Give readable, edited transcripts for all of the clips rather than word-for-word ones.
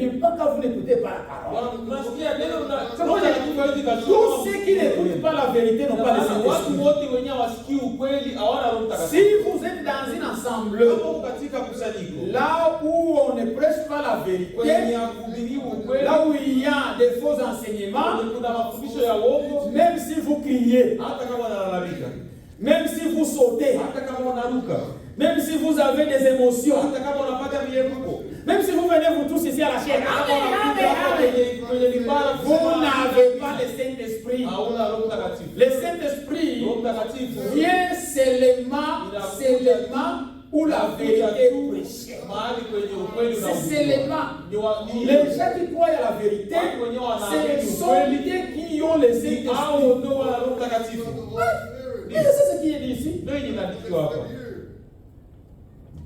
Dieu, pas quand vous n'écoutez pas la parole. Tous ceux qui n'écoutent pas la vérité n'ont pas le Saint-Esprit. Si vous êtes dans un ensemble, là où on ne prêche pas la vérité, là où il y a des faux enseignements, même si vous criez, même si vous sautez, même si vous avez des émotions, même si vous venez vous tous ici à la chaîne, vous n'avez pas le Saint-Esprit. Le Saint-Esprit vient seulement où la vérité est prêchée. C'est seulement les gens qui croient à la vérité, c'est les sommités qui ont le Saint-Esprit. C'est ce qui est dit ici.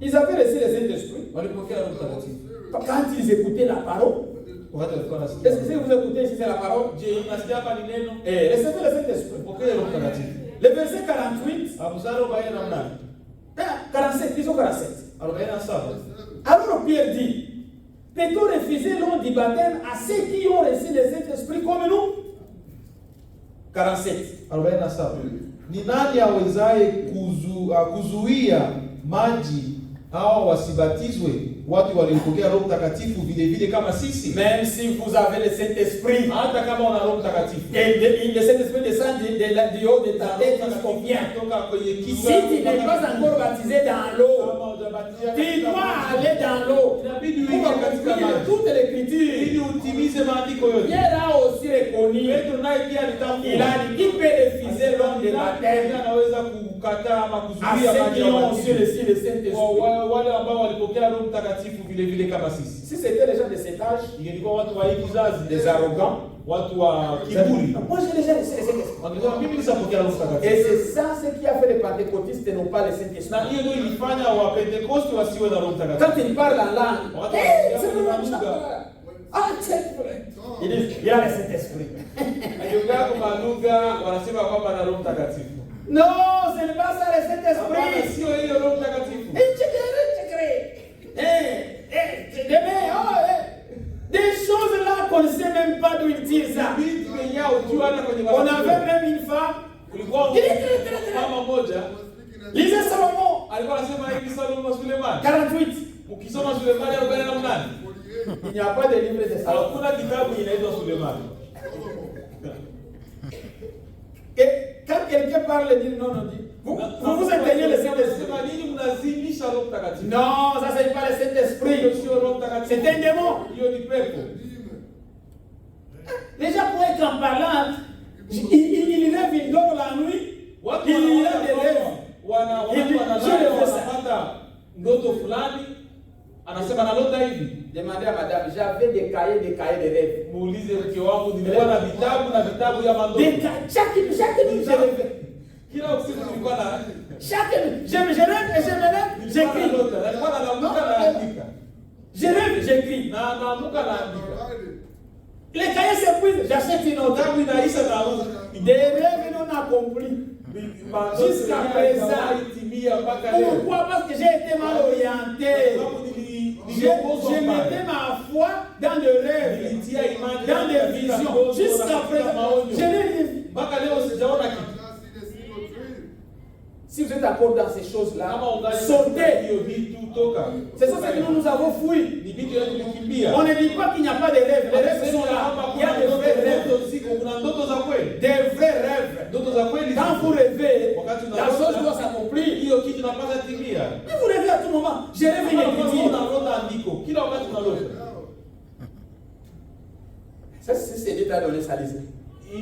Ils avaient reçu le Saint-Esprit. Quand ils écoutaient la parole, est-ce que si vous écoutez ici c'est la parole? Recevez le Saint-Esprit. Le verset 48, 47, disons 47. Alors Pierre dit, peut-on refuser l'eau du baptême à ceux qui ont reçu le Saint-Esprit comme nous? 47. Ni nani awezaye kuzuia maji hao wasibatizwe watu waliopokea Roho Mtakatifu vile vile kama sisi? Même si vous avez le Saint-Esprit, hata kama una Roho Mtakatifu, le Saint-Esprit descend du haut de ta tête jusqu'au pied. Si tu n'es pas encore baptisé dans l'eau, tu dois aller dans l'eau pour accomplir toute l'écriture. Pierre a aussi reconnu, il a dit qu'il peut refuser l'eau de baptême à ceux qui ont aussi reçu le Saint-Esprit. Si c'était les gens de cet âge, des arrogants, moi j'ai déjà reçu le Saint-Esprit. Et c'est ça ce qui a fait les pentecôtistes et non pas le Saint-Esprit. Quand ils parlent en langue, ils disent, il y a le Saint-Esprit. Non, ce n'est pas ça le Saint-Esprit. Des choses là qu'on ne sait même pas d'où ils tirent ça. On avait même une femme. Lisez Salomon. 48. Il n'y a pas de livre de Salomon. Et quand quelqu'un parle, dit non, dit. Vous éteignez le Saint-Esprit. Non, ça c'est pas le Saint-Esprit. C'est un démon. Les gens pourraient être en parlant. Il rêve, il dort la nuit. Il a des rêves. Il dit, je le fais ça. Demandez à madame, j'avais des cahiers de rêves. Chaque nuit, je rêvais. Chaque nuit, je rêve et je me lève, j'écris. Je rêve, j'écris. Les cahiers s'épuisent, j'achète une autre. Des rêves non accomplis. Jusqu'à présent. Pourquoi? Parce que j'ai été mal orienté. Je mettais ma foi dans des rêves, dans des visions. Jusqu'à présent, je n'ai rien vu. Si vous êtes d'accord dans ces choses-là, sautez. C'est ça que nous avons fui. On ne dit pas qu'il n'y a pas de rêves. Les rêves sont là. Il y a des vrais rêves. Des vrais rêves. Quand vous rêvez, la chose doit s'accomplir. Mais vous rêvez à tout moment. Je rêve une écriture. Ça, c'est Dieu t'a donné ça, Lise. Tu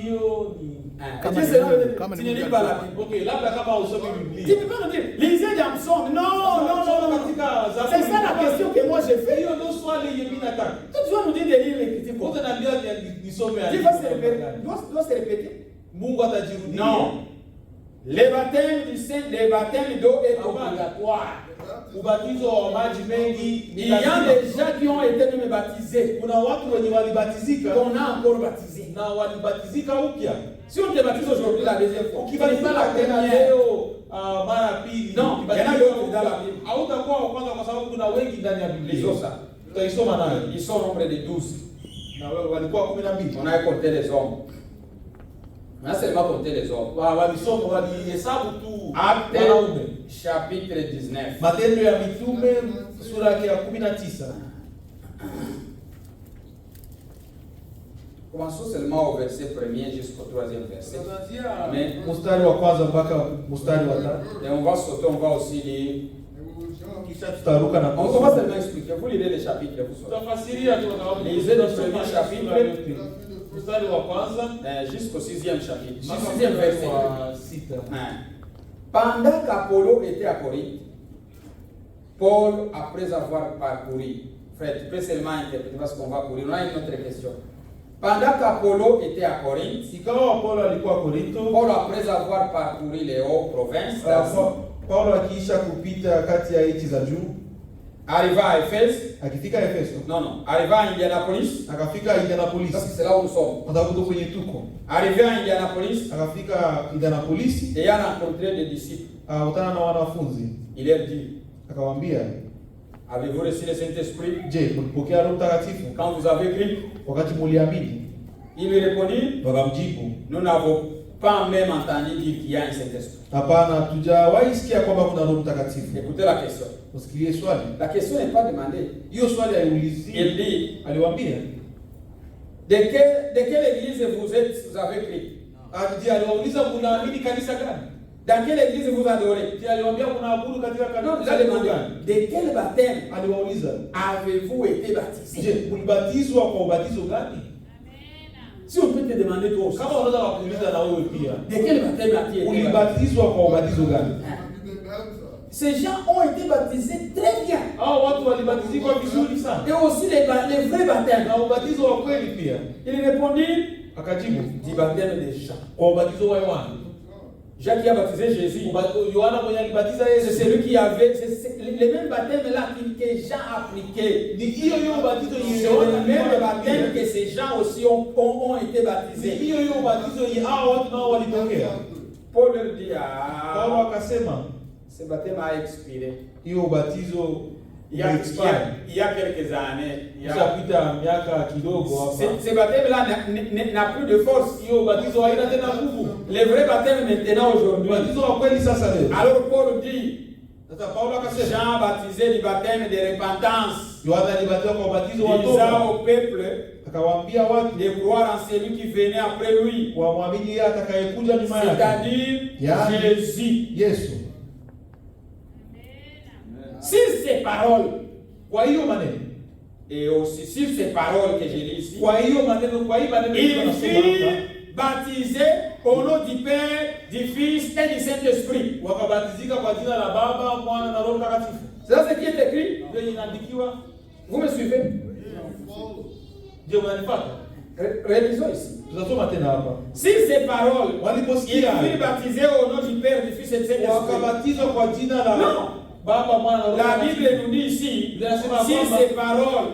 ne lis pas la Bible. Ok, là, tu ne peux pas nous dire, lisez dans le psaume. Non. C'est ça la question que moi j'ai fait. Tu dois nous dire de lire l'écriture. Dieu va se répéter. Non. Le baptême du Saint, le baptême d'eau est obligatoire. Il y a des gens qui ont été même baptisés. Qu'on a encore baptisé. Si on te baptise aujourd'hui la deuxième fois, qui va pas la première. Non, il y en a d'autres dans la Bible. Ils ont ça. Tutaisoma nayo. Ils sont au nombre de 12. Na walikuwa 12. On a compté les hommes. On a seulement compté les hommes. Walisoma walihesabu tu Acte wanaume. chapitre 19. Matendo ya Mitume sura ya 19. Commençons seulement au verset 1er jusqu'au 3e verset. Mais, Mstari wa kwanza mpaka mstari wa 3. et on va sauter, on va aussi lire. Kisha tutaruka na On va seulement expliquer. Vous lirez les chapitres, vous saurez. tutafasiria tu na Lisez le premier chapitre. Mstari wa kwanza Jusqu'au 6e chapitre. mpaka 6e verset. wa 6. Pendant qu'Apollo était à Corinthe, Paul, après avoir parcouru, frère, tu peux seulement interpréter parce qu'on va courir. On a une autre question. Pendant qu'Apollo était à Corinthe, Ikawa Paulo alikuwa Korinto, Paul, après avoir parcouru les hautes provinces d'Asie, Paulo akiisha kupita kati ya nchi za juu, arriva à Éphèse, akifika Efeso, non, arriva à Indianapolis, akafika parce que Indianapolis. c'est là où nous sommes. Mtakuta kwenye tuko. Arrivé à Indianapolis, Akafika Indianapolis, ayant rencontré des disciples, akakutana na wanafunzi, il leur dit, akawaambia, avez-vous reçu le Saint-Esprit je, mlipokea Roho Mtakatifu quand vous avez cru? wakati muliamini? Il lui répondit, Wakamjibu, nous n'avons pas même entendu dire qu'il y a un Saint-Esprit. hapana, hatujawahi sikia kwamba kuna Roho Mtakatifu. Écoutez la question. Usikilie swali. La question n'est pas demandée. Hiyo swali haiulizi. Il dit, Aliwaambia, de quelle église vous avez cru? aliwauliza mnaamini kanisa gani? Dans quelle église vous adorez? Aliwaambia mnaabudu katika Non, il kanisa a demandé, gani? de quel baptême Aliwauliza, avez-vous été baptisé? je, mlibatizwa kwa ubatizo gani? Si on peut te demander toi aussi, Kama unaweza kuuliza na wewe pia, de quel baptême as-tu été baptisé? ulibatizwa kwa ubatizo gani? Ces gens ont été baptisés très bien. Hao watu walibatizwa vizuri sana. Et aussi les vrais baptêmes. Na ubatizo wa kweli pia. Il répondit, Akajibu, du baptême de Jean. kwa ubatizo wa Yohana. Jean qui a baptisé Jésus. Yohana mwenye alibatiza C'est Yesu. celui qui avait, c'est le même baptême là que Jean a appliqué. Ni hiyo hiyo ubatizo C'est Yohana le même baptême que ces gens aussi ont été Ni baptisés. hiyo hiyo ubatizo hao watu nao walipokea. Paul leur dit, Paulo ah, akasema, ce baptême a expiré. hiyo ubatizo Il y a quelques années. Ishapita miaka kidogo hapa. Ce baptême-là n'a plus de force. Hiyo ubatizo haina tena nguvu. Le vrai baptême maintenant aujourd'hui. Ubatizo wa kweli sasa leo. Alors Paul dit, Sasa Paulo akasema, Jean baptisé du baptême de repentance, Yohana alibatizwa kwa ubatizo wa disant toba. au peuple Akawaambia watu de croire en celui qui venait après lui, wamwamini yeye atakayekuja nyuma yake, c'est-à-dire Yani, Jésus. Yesu. Sur ces paroles, Kwa hiyo maneno, et aussi sur ces paroles que je lis ici, kwa hiyo maneno il tunasoma hapa, fut baptisé au nom du Père, du Fils et du Saint-Esprit. wakabatizika kwa jina la Baba, Mwana na Roho Mtakatifu. C'est ça ce qui est écrit. Ndio inaandikiwa. Vous me suivez? Je, unanifuata? Révisons ici. Tutasoma tena hapa. Sur ces paroles, il Waliposikia fut baptisé au nom du Père, du Fils et du Saint-Esprit. wakabatizwa kwa jina la Non. Baba, Mwana na Roho La Mtakatifu. Bible nous dit ici, sur ces paroles,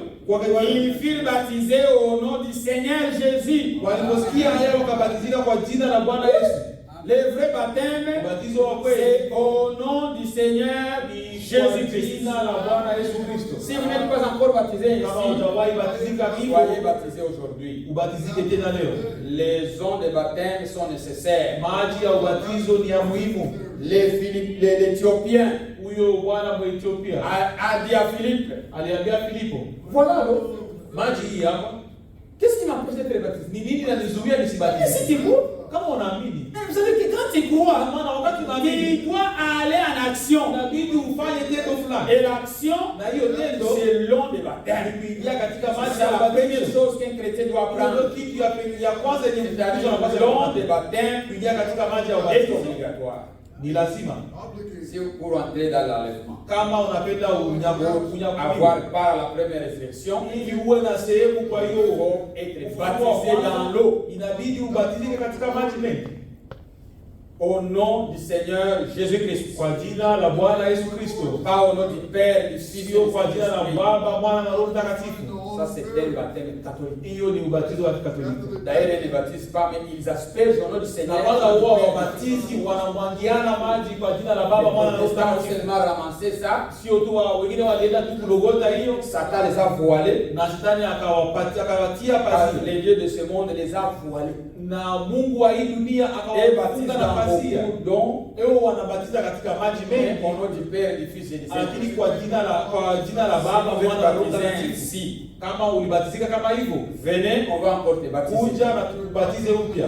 ils furent baptisés au nom du Seigneur Jésus. Waliposikia haya wakabatizika kwa jina la Bwana Yesu. Le vrai baptême, Ubatizo wa kweli c'est au nom du Seigneur kwa Jésus-Christ. jina la Bwana Yesu Kristo. Si vous n'êtes pas encore baptisé Kama ici, hujawahi batizika hivyo, soyez baptisés aujourd'hui. ubatizike tena leo. Les eaux de baptême sont nécessaires. Maji ya ubatizo ni ya muhimu. L'Éthiopien Huyo bwana Mwethiopia a dit à Philippe, aliambia Filipo, voilà l'eau. maji hii hapa, Qu'est-ce qui m'empêche d'être baptisé? ni nini inanizuia Et si nisibatizike? tu crois, Kama unaamini, vous savez que quand tu crois, maana wakati unaamini tu dois aller en action. inabidi ufanye tendo fulani, Et l'action, na hiyo tendo c'est l'eau de baptême. ni kuingia katika maji C'est ya la première ubatizo. chose qu'un chrétien doit Ndio apprendre. kitu ya kwanza yenye mfundisho C'est-à-dire anapaswa l'eau de kufanya. baptême Kuingia katika maji ya est ubatizo obligatoire. ni lazima. Si pour entrer dans l'enlèvement, Kama unapenda unyakuliwa avoir part à la première résurrection, ili uwe na sehemu, kwa il hiyo faut être baptisé dans l'eau inabidi ubatizike katika maji mengi au nom du Seigneur Jésus-Christ. kwa jina la Bwana Yesu Kristo, Pas au nom du Père, du Fils et sio du kwa jina la Saint-Esprit. Baba, Mwana na Roho Mtakatifu. Ça, c'était le baptême catholique. Hiyo ni ubatizo wa Kikatoliki. D'ailleurs, ils ne baptisent pas, mais ils aspergent au nom du Na Seigneur. kwanza huwa wabatizi wanamwangiana maji kwa jina la Baba, Mwana na Roho Ils ont Mtakatifu. seulement ramassé ça. Sio tu wengine walienda tu kulogota hiyo, Satan les a voilés. na shetani akawatia Car pazia, les dieux de ce monde les a voilés. na Mungu wa hii dunia Et baptisent akawafunga na dans pazia. beaucoup d'eau. Eo wanabatiza katika maji Mais mengi, au nom du Père, du Fils et du lakini Saint-Esprit. kwa jina la Baba, Si vous Mwana na Roho êtes baptisés Mtakatifu. ici, Kama ulibatizika kama hivyo, venez, on va encore te baptiser. kuja na tukubatize upya.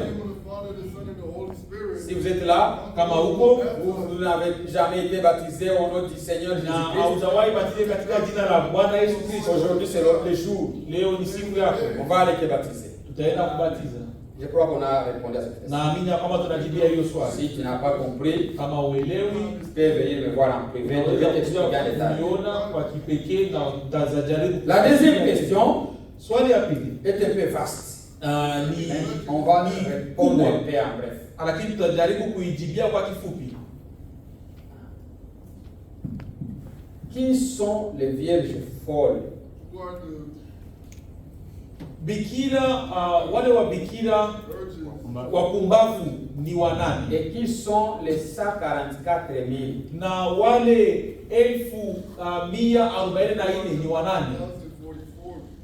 Si vous êtes là, Kama huko vous n'avez jamais été baptisé au nom du Seigneur na Jésus-Christ. haujawahi batize katika jina la Bwana Yesu Kristo, Aujourd'hui, c'est le jour. leo ni siku yako, On va aller te baptiser. tutaenda kubatiza. Je crois qu'on a répondu à cette question. Naamini ya kwamba tunajibia hiyo swali. Si tu n'as pas compris, Kama uelewi, tu peux venir me voir en privé. Je vais t'expliquer en détail. kuiona kwa kipekee na utazajaribu. La deuxième question Swali ya pili est un peu vaste. ni On va répondre un peu en bref. lakini tutajaribu kuijibia kwa kifupi. Qui sont les vierges folles? Bikira, wale wa bikira wapumbavu ni wanani? Et qui sont les 144 000? Na wale 1,144 ni wanani?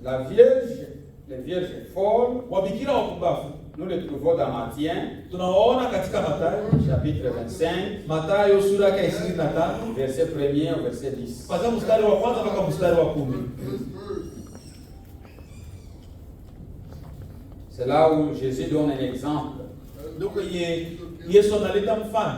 La vierge, les vierges folles, Wabikira wapumbavu nous les trouvons dans Matthieu, tunawaona katika Mathayo, chapitre 25, Mathayo sura ya 25 verset 1er au verset 10. kwanza mstari wa kwanza mpaka mstari wa 10. C'est là où Jésus donne un exemple. Ndio Yesu analeta mfano,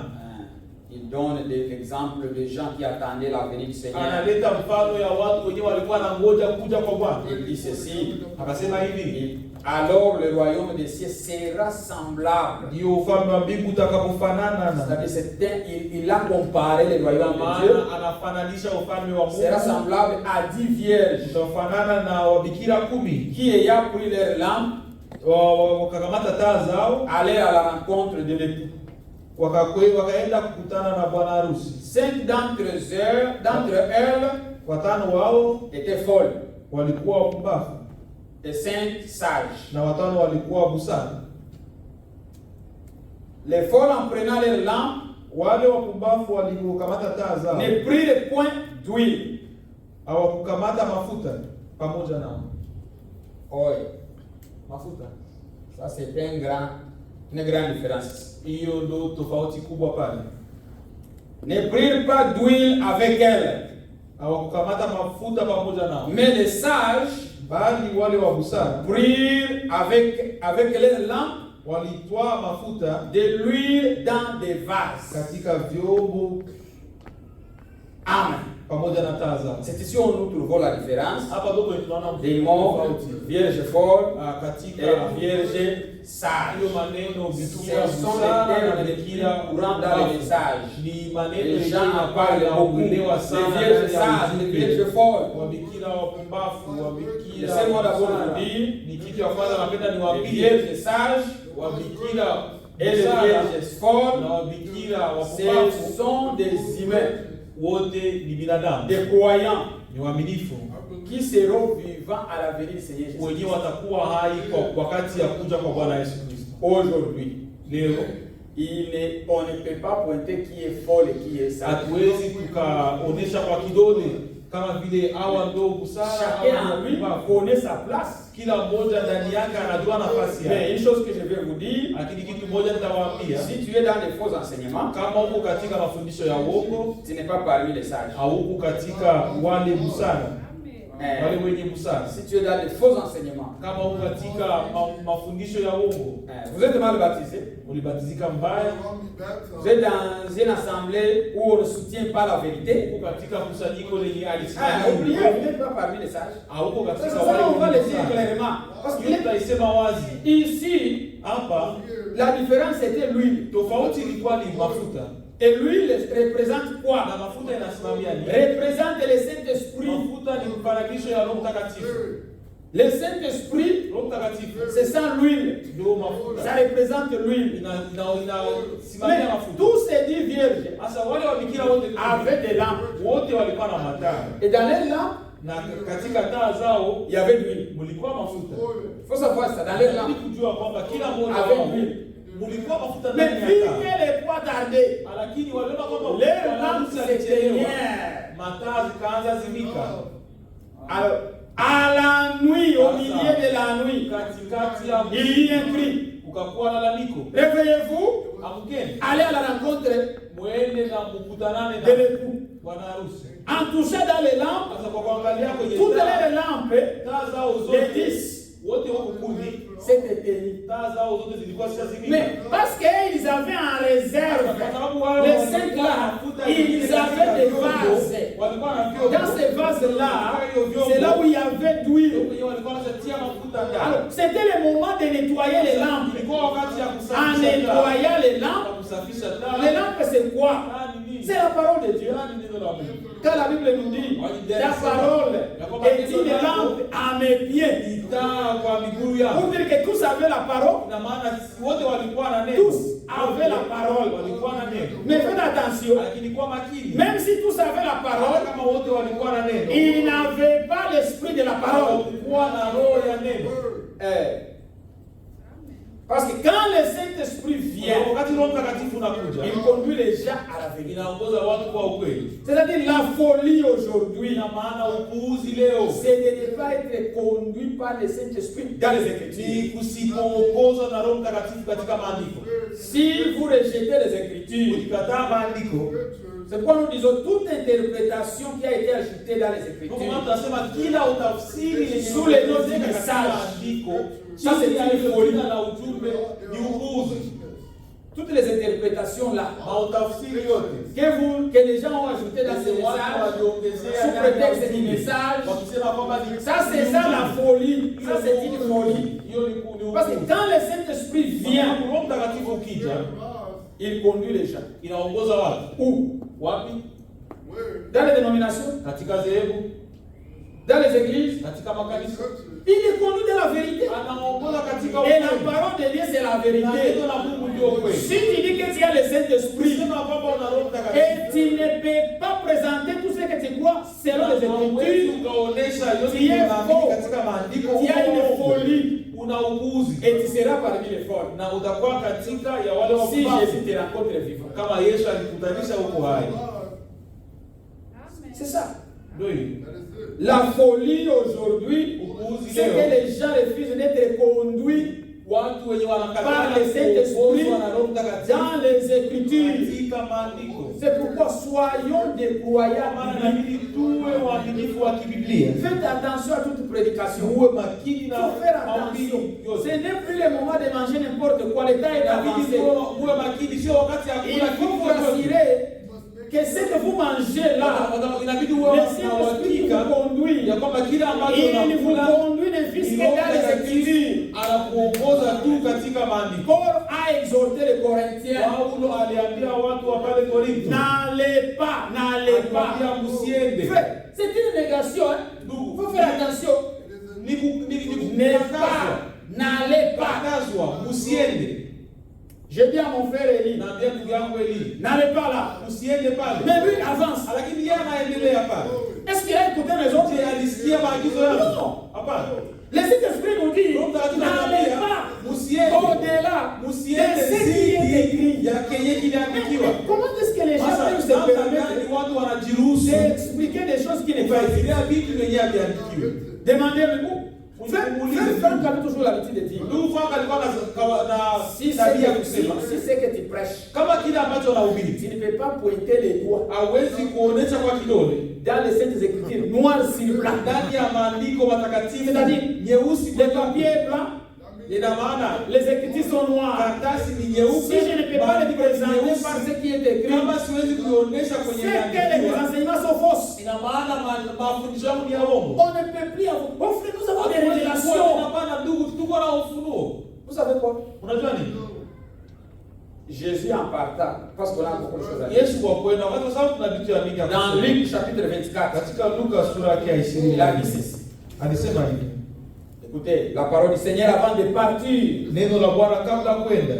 Il donne l'exemple des gens qui attendaient la venue du Seigneur. analeta mfano ya watu wenyewe walikuwa na ngoja kuja kwa Bwana. Il dit ceci, Akasema hivi, alors le royaume des cieux sera semblable. ndio ufalme wa mbingu utakapofanana na C'est-à-dire, il a comparé le royaume de Dieu, maana anafananisha ufalme wa sera Mungu semblable à 10 vierges utafanana na wabikira 10 qui ayant pris leur lampe, wakakamata taa zao allaient à la rencontre de l'époux. wakaenda kukutana na bwana harusi. 5 d'entre elles Watano wao étaient folles walikuwa wapumbavu et 5 sages. na watano walikuwa busara. Les folles, en prenant leur lampe, Wale wapumbavu waliokamata taa zao ne prirent point d'huile. hawakukamata mafuta pamoja nao. Oui, Mafuta ça c'est une grande différence. hiyo ndo tofauti kubwa pale. Ne prirent pas d'huile avec elles, Hawakukamata mafuta pamoja nao, mais les sages bali wale wa busara prirent avec leurs lampes walitwaa mafuta de l'huile dans des vases. katika vyombo Amen. pamoja na taa zao. C'est ici où nous trouvons la différence Hapa ndio tunaona des mots tofauti vierge folle katika et vierge sage. hiyo maneno Ce bikira sont busara les na termes les bikira plus courants dans les messages. ni maneno Les gens yenye en parlent beaucoup. yanaongelewa Les sana vierges ndani ya sages, les ujumbe. vierges folles. Wabikira wapumbavu, wabikira Laissez-moi d'abord busara. vous dire, Ni kitu ya kwanza napenda les niwaambie, vierges sages wabikira et les busara vierges folles, na wabikira ce wapumbavu sont des humains, wote ni binadamu, des croyants ni waaminifu qui seront vivants à la venue du Seigneur Jésus. wenyewe watakuwa hai kwa wakati ya kuja kwa Bwana Yesu Kristo. Aujourd'hui, Leo on ne peut pas pointer qui est folle et qui est sage. hatuwezi tukaonesha kwa kidole kama vile hawa ndio busara Chacun hawa en ndio lui wapumbavu. connaît sa place. Kila mmoja ndani yake anajua nafasi Mais yake. une chose que je vais vous dire, Lakini kitu moja nitawaambia, si tu es dans les faux enseignements, kama uko katika mafundisho ya uongo, tu n'es pas parmi les sages. hauko katika wale busara, wale wenye busara. Si tu es dans les faux enseignements, Kama uko katika mafundisho ya uongo, vous êtes mal baptisé, ulibatizika mbaya, vous êtes dans une assemblée où on ne soutient pas la vérité, uko katika kusanyiko lenye oubliez, alisimama, vous n'êtes pas parmi les sages. hauko Ça, katika ça, on va wale le wenye dire busara. clairement. Parce que Hiyo tutaisema wazi. ici, Hapa la différence était l'huile. tofauti ilikuwa ni mafuta, Et l'huile représente na quoi? mafuta inasimamia nini? Représente le Saint-Esprit. Mafuta ni mfananisho ya Roho Mtakatifu. Le Saint-Esprit, Roho Mtakatifu c'est sans l'huile. ndio mafuta. Ça représente l'huile. Inasimamia Mais mafuta. tous ces 10 vierges Sasa wale wabikira wote avaient des lampes. wote walikuwa na mataa, Et dans les lampes, Na katika taa zao il y avait de l'huile. mulikuwa mafuta. Il faut savoir ça dans les lampes. Kujua kwamba kila mmoja Avec wao l'huile. mulikuwa mafuta Mais ndani vu ya taa. que les poids tardaient, Lakini waliona kwamba les lampes wanaruhusu s'éteignèrent. alichelewa. Mataa zikaanza zimika. Alors, à la nuit, au milieu de la nuit, Katikati ya il y a un cri. kukakuwa lalamiko. Réveillez-vous, Amkeni. allez à la rencontre Mwende na mkutanane de na l'époux. bwana harusi. En touchant dans les lampes, Sasa kwa kuangalia kwenye toutes taa, les lampes, taa zao les zote 10, wote wako kumi, s'est éteigné. taa zao zote zilikuwa zishazimika. Mais parce qu'ils avaient en réserve Kwa sababu wao les walikuwa 5 na là, mafuta ils katika avaient des vyombo, vases. walikuwa na vyombo. Dans ces vases-là, c'est là où il y avait d'huile. Kwenye walikuwa wanatia mafuta ndani. Alors, c'était le moment de nettoyer les lampes. Ilikuwa wakati ya En kusafisha taa. nettoyant les Na lampes, kusafisha taa. les lampes c'est quoi? Taa ni nini? C'est la parole de Dieu. Taa ni neno la Mungu. Quand la Bible nous dit, la parole est une lampe à mes pieds. Ni taa kwa miguu yao. Pour dire que tous avaient la parole, Ina maana wote walikuwa na neno. tous avaient la parole. Walikuwa na neno. Mais faites attention, Lakini kwa makini. même si tous avaient la Hata parole, kama wote walikuwa na neno. ils n'avaient pas l'esprit de la parole. Hawakuwa na roho ya neno. Parce que quand le Saint-Esprit vient, Wakati Roho Mtakatifu unakuja, il conduit les gens à la vérité. inaongoza watu kwa ukweli. C'est-à-dire la folie aujourd'hui, Ina maana upuuzi leo c'est de ne pas être conduit par le Saint-Esprit dans les Écritures. ni kusipoongozwa na Roho Mtakatifu katika maandiko. Si vous rejetez les Écritures, Ukikataa maandiko, c'est pourquoi nous disons toute interprétation qui a été ajoutée dans les kwa Écritures, maana tunasema kila utafsiri yenye Sous les notes katika des messages. maandiko, Ça, c'est chini ya une hilo folie. jina la ujumbe ni upuuzi. toutes les interprétations là, Mautafsiri yote que les gens ont ajoutées dans ces messages, sous prétexte du message, wakisema kwamba ni ça c'est ça la folie, ça c'est une folie. hiyo ni Parce que quand le Saint-Esprit vient, Roho Mtakatifu ukija il conduit les gens. inaongoza watu Où? wapi? Dans les dénominations, Katika dhehebu, dans les églises, katika makanisa, il est conduit dans la vérité. anaongoza katika Et la ukweli. parole de Dieu c'est la Na vérité. neno la Mungu ndio kweli. Si tu dis que tu as le Saint-Esprit Sema kwamba una Roho et Mtakatifu, tu ne peux pas présenter tout ce que tu crois selon les hauwezi Écritures, ukaonesha yote Tu es unaamini faux. katika maandiko, tu as une uko folie una upuuzi et tu seras parmi les folles. na utakuwa katika ya wale Si wapumbavu. Jésus te rencontre vivant. Kama Yesu alikutanisha huko hai. C'est ça. Ndio hiyo. La folie aujourd'hui, Upuuzi c'est que leo. les gens refusent d'être conduits Watu wenye wanakataa par le Saint-Esprit kuongozwa na Roho Mtakatifu dans les Écritures. katika maandiko. C'est pourquoi soyons des croyants Maana bibliques. inabidi tuwe waaminifu wa kibiblia. Faites attention à toute prédication. Uwe makini Il na faut faire mahubiri attention. yote. Ce n'est plus le moment de manger n'importe quoi. Le temps est avancé. Inabidi uwe makini, sio wakati ya Il kula faut kitu vous chochote. assurer que ce que vous mangez là, Inabidi uwe le na Saint-Esprit uhakika vous conduit. ya kwamba kila ambacho Il vous unakula conduit ne fût-ce ni que Roho dans les Écritures. Mtakatifu anakuongoza tu katika maandiko. Paul a exhorté les Corinthiens. Paulo aliambia watu wa pale Korintho, N'allez pas. aliwaambia msiende. Frère, c'est une négation. Hein? Il faut faire attention. Ni Ne pas. N'allez pas. kukatazwa, msiende. Je dis à mon frère Élie, Naambia ndugu yangu Eli, n'allez pas là. usiende pale. Mais lui avance. Lakini yeye anaendelea pale. Est-ce qu'il a écouté les autres? Je alisikia maagizo yangu? Non. Hapana. Le Saint-Esprit nous dit, Roho Mtakatifu n'allez anatuambia, pas msiende. au-delà de Msiende ce qui est écrit. zidi ya kenye kiliandikiwa. Comment est-ce que les gens Sasa peuvent se namna permettre gani watu wanajiruhusu d'expliquer des choses qui ne sont pas écrites? kufuatilia vitu vyenye haviandikiwi? Demandez-le-nous. Frère Franck avait toujours l'habitude de dire, Ndugu Frank alikuwa na si tabia ya kusema si c'est que tu prêches, kama kile ambacho anahubiri tu ne peux pas pointer les doigts hawezi kuonesha kwa kidole dans les Saintes Écritures, noir sur blanc. ndani ya maandiko matakatifu C'est-à-dire, nyeusi les kwa papiers blancs, ina maana les Écritures sont noirs. karatasi ni nyeupe, Si je ne peux pas les maandiko ni présenter nyeusi. par ce qui est écrit, Kama siwezi kuonesha c'est kwenye que les maandiko, enseignements sont fausses. ina maana mafundisho yangu ni ya uongo. On ne peut plus avoir. Oh frère, nous avons des révélations. Hapana ndugu, tuko na ufunuo. Vous savez quoi? Unajua nini? Jésus en partant, parce qu'on a beaucoup de choses à dire. Yesu kwa kwenda wakati, kwa sababu tuna vitu ya mingi ya Dans kusema. Luc chapitre 24, Katika Luka sura yake ya 20 il a dit ceci. alisema hivi, Écoutez, la parole du Seigneur avant de partir. neno la Bwana kabla kwenda.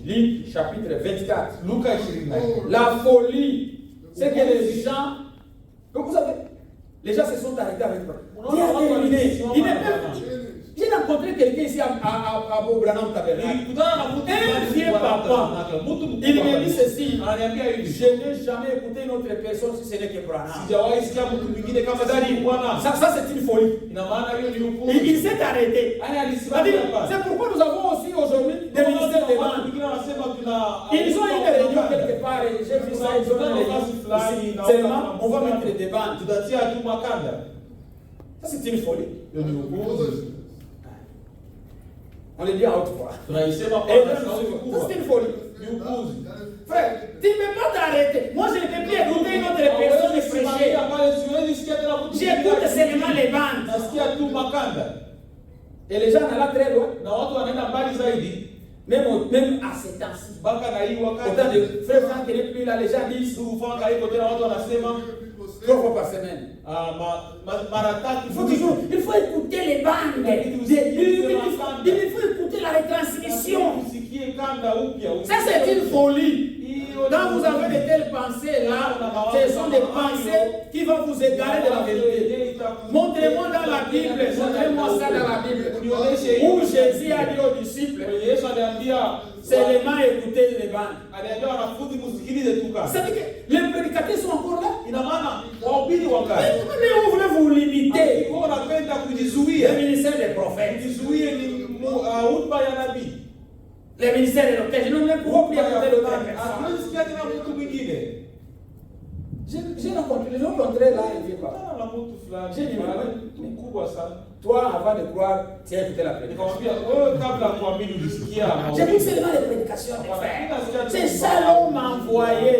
Luc chapitre 24. Luka 24. La folie, c'est que les gens, donc vous savez, Les gens se sont arrêtés avec moi. Il a terminé. Il n'est pas. J'ai rencontré quelqu'un ici à Branham Tabernacle. Un vieux papa. Il me dit ceci. Je n'ai jamais écouté une autre personne si ce n'est que Branham. Ça c'est une folie. Il s'est arrêté. C'est pourquoi nous avons aussi aujourd'hui des ministères de vente. Ils ont une réunion quelque part. J'ai vu ça. Ils ont une réunion. Seulement, on va mettre des bandes. Ça c'est une folie. On le dit à haute voix. Ça c'est une folie. Frère, tu ne peux pas t'arrêter. Moi je ne peux plus écouter une autre personne prêcher. J'écoute seulement les bandes. Et les gens sont là très loin. Même à ces temps-ci. Autant de frères Franck qui n'est plus là, les gens disent 3 fois par semaine. Il faut écouter les bandes. Il faut écouter la retransmission. Ça c'est une folie. Quand vous avez de telles pensées là, ce sont des pensées qui vont vous égarer de la vérité. Montrez-moi dans la Bible, montrez-moi ça dans la Bible, où Jésus a dit aux disciples, seulement écouter les bandes. Ça veut dire que les prédicateurs sont encore là. Mais où voulez-vous limiter le ministère des prophètes? Les ministères de l'hôtel, je ne peux pas plus écouter l'autre personne. J'ai rencontré là, il dit pas. J'ai dit, toi, avant de croire, tu as écouté la prédication. J'ai vu seulement les prédications de frères. C'est ça l'homme m'a envoyé.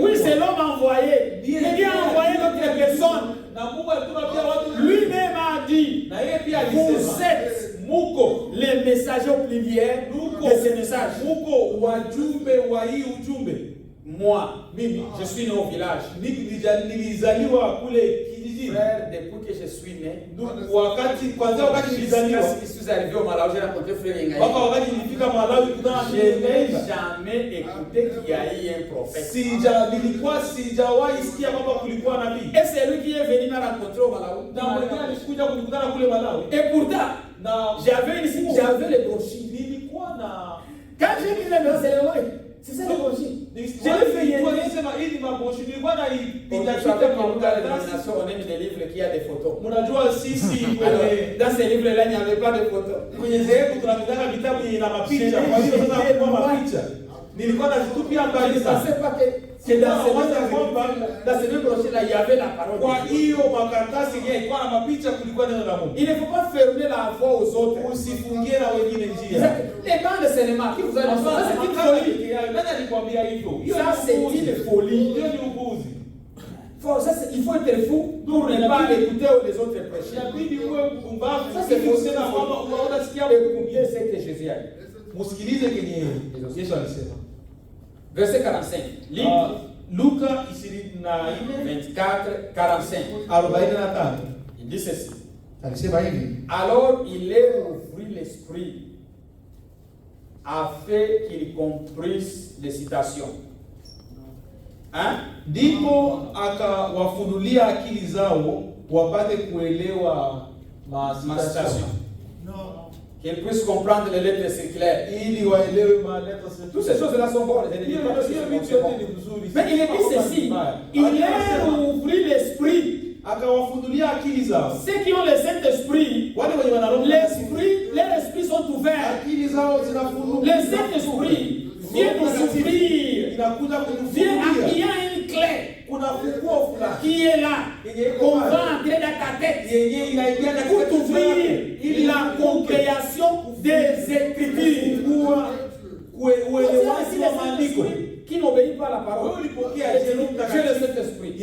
Oui, c'est l'homme envoyé. Il a envoyé d'autres personnes. Lui-même a dit, vous êtes les messagers pluriels de ce message. Moi, je suis né au village. Frère, depuis que je suis né, je suis arrivé au Malawi, j'ai rencontré frère Yengaï. Je n'ai jamais écouté qu'il y a eu un prophète. Et c'est lui qui est venu me rencontrer au Malawi. Et pourtant, j'avais les brochures. Quand j'ai mis les brochures, c'est ça les brochures. Je l'ai fait on aime des livres qui a des photos. Dans ces livres-là, il n'y avait pas de photos. Je ne pensais pas que dans ces deux brochures-là, il y avait la parole. Il ne faut pas fermer la voie aux autres. Les bandes de cinéma, qui vous a dit ça, c'est une folie. Ça, c'est une folie. Il faut être fou pour ne pas écouter les autres prêcher. Ça, c'est faux. Écoutez ce que Jésus a dit. Verset 45. Luka 24, 45. Il dit ceci. Alors il leur ouvrit l'esprit afin qu'ils comprissent les citations. Ndipo akawafunulia akili zao wapate kuelewa citation. Qu'ils puissent comprendre les lettres circulaires. Toutes ces choses-là sont bonnes. Mais il est dit ceci. Il leur ouvrit l'esprit. Ceux qui ont le Saint-Esprit, leurs esprits sont ouverts. Le Saint-Esprit vient nous ouvrir. Il y a une clé qui est là. On va entrer dans ta tête pour t'ouvrir la compréhension des Écritures. Qui n'obéit pas à la parole. J'ai le Saint-Esprit.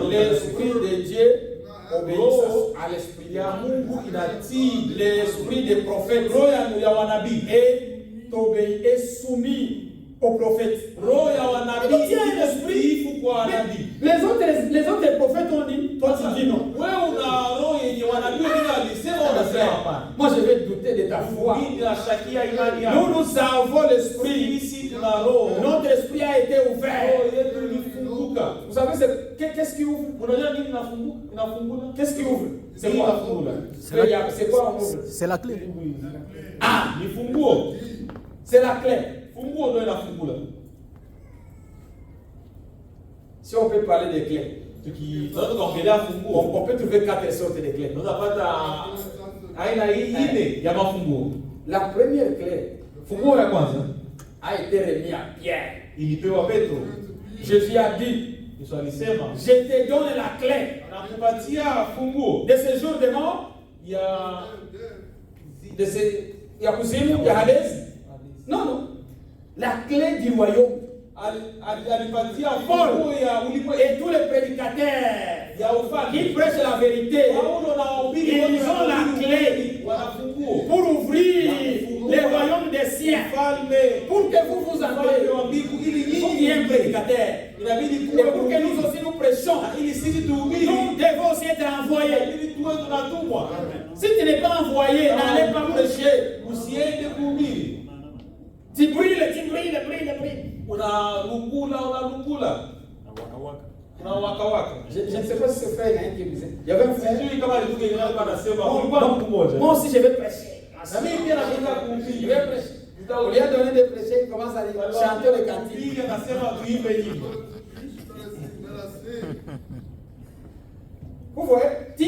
L'Esprit de Dieu obéit à l'Esprit. L'Esprit des prophètes est soumis aux prophètes. Il y a un esprit. Les autres prophètes ont dit, toi tu dis non. Moi je vais douter de ta foi. Nous avons l'esprit. Notre esprit a été ouvert. qu'est-ce qui ouvre? Unajua nini inafungula? Qu'est-ce qui ouvre? C'est quoi inafungula? C'est quoi on ouvre? C'est la clé. Ah, Ni funguo. c'est la clé. Funguo ndio inafungula. Si on peut parler des clés, Tukiongelea funguo, on peut trouver 4 sortes de clés. tunapata aina hii ine ya mafunguo. La première clé Funguo ya kwanza a été remise à Pierre. ilipewa Petro. Jésus a dit, Yesu alisema, je te donne la clé nakupatia funguo de ce jour de mort, ya de ce Yakuzimu, ya Hades. Non, non. La clé du royaume. alipatia Paul funguo ya ulimwengu et tous les prédicateurs ya ufalme. qui prêchent la vérité, Paulo na wahubiri ils wote ont la clé wana funguo pour ouvrir les royaumes des cieux, ufalme pour que vous vous entrez. wa mbingu ili Il faut qu'il y ait un nyinyi prédicateur. inabidi Et kuwe pour que nous aussi nous prêchons, na ili sisi tuhubiri nous devons aussi être envoyés. ili tuwe tunatumwa. Si tu n'es pas envoyé, n'allez pas prêcher. Usiende kuhubiri Tu brûles. unalungula unawakawaka. Je ne sais pas si ce frère qui me disait. Il y avait un frère. Sijui kama alikuwa alikuwa anasema kulikuwa mtu mmoja Moi aussi je vais prêcher. na mimi pia nataka Je kuhubiri. vais prêcher. Au lieu de donner de prêcher, il commence à chanter le cantique. Kuhubiri anasema tuimbe nyimbo. Vous voyez, tu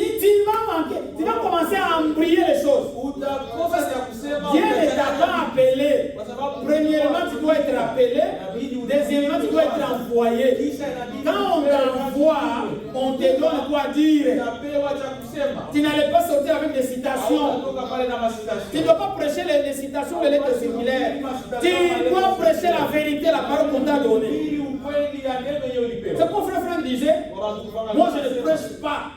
vas manquer. Tu vas commencer à embrouiller les choses. Utakosa ya kusema Dieu ne t'a pas appelé. kwa sababu Premièrement, tu dois être appelé. Deuxièmement, tu dois être envoyé. kisha inabidi Quand on t'envoie, on te donne quoi dire. utapewa cha kusema. Tu n'allais pas sortir avec des citations. Hautatoka pale na masitasio. Tu ne dois pas prêcher les citations, les lettres circulaires. Tu dois prêcher la vérité, la parole qu'on t'a donnée. Ili ukweli ya neno yenyewe ulipewa. C'est mon frère disait, moi je ne prêche pas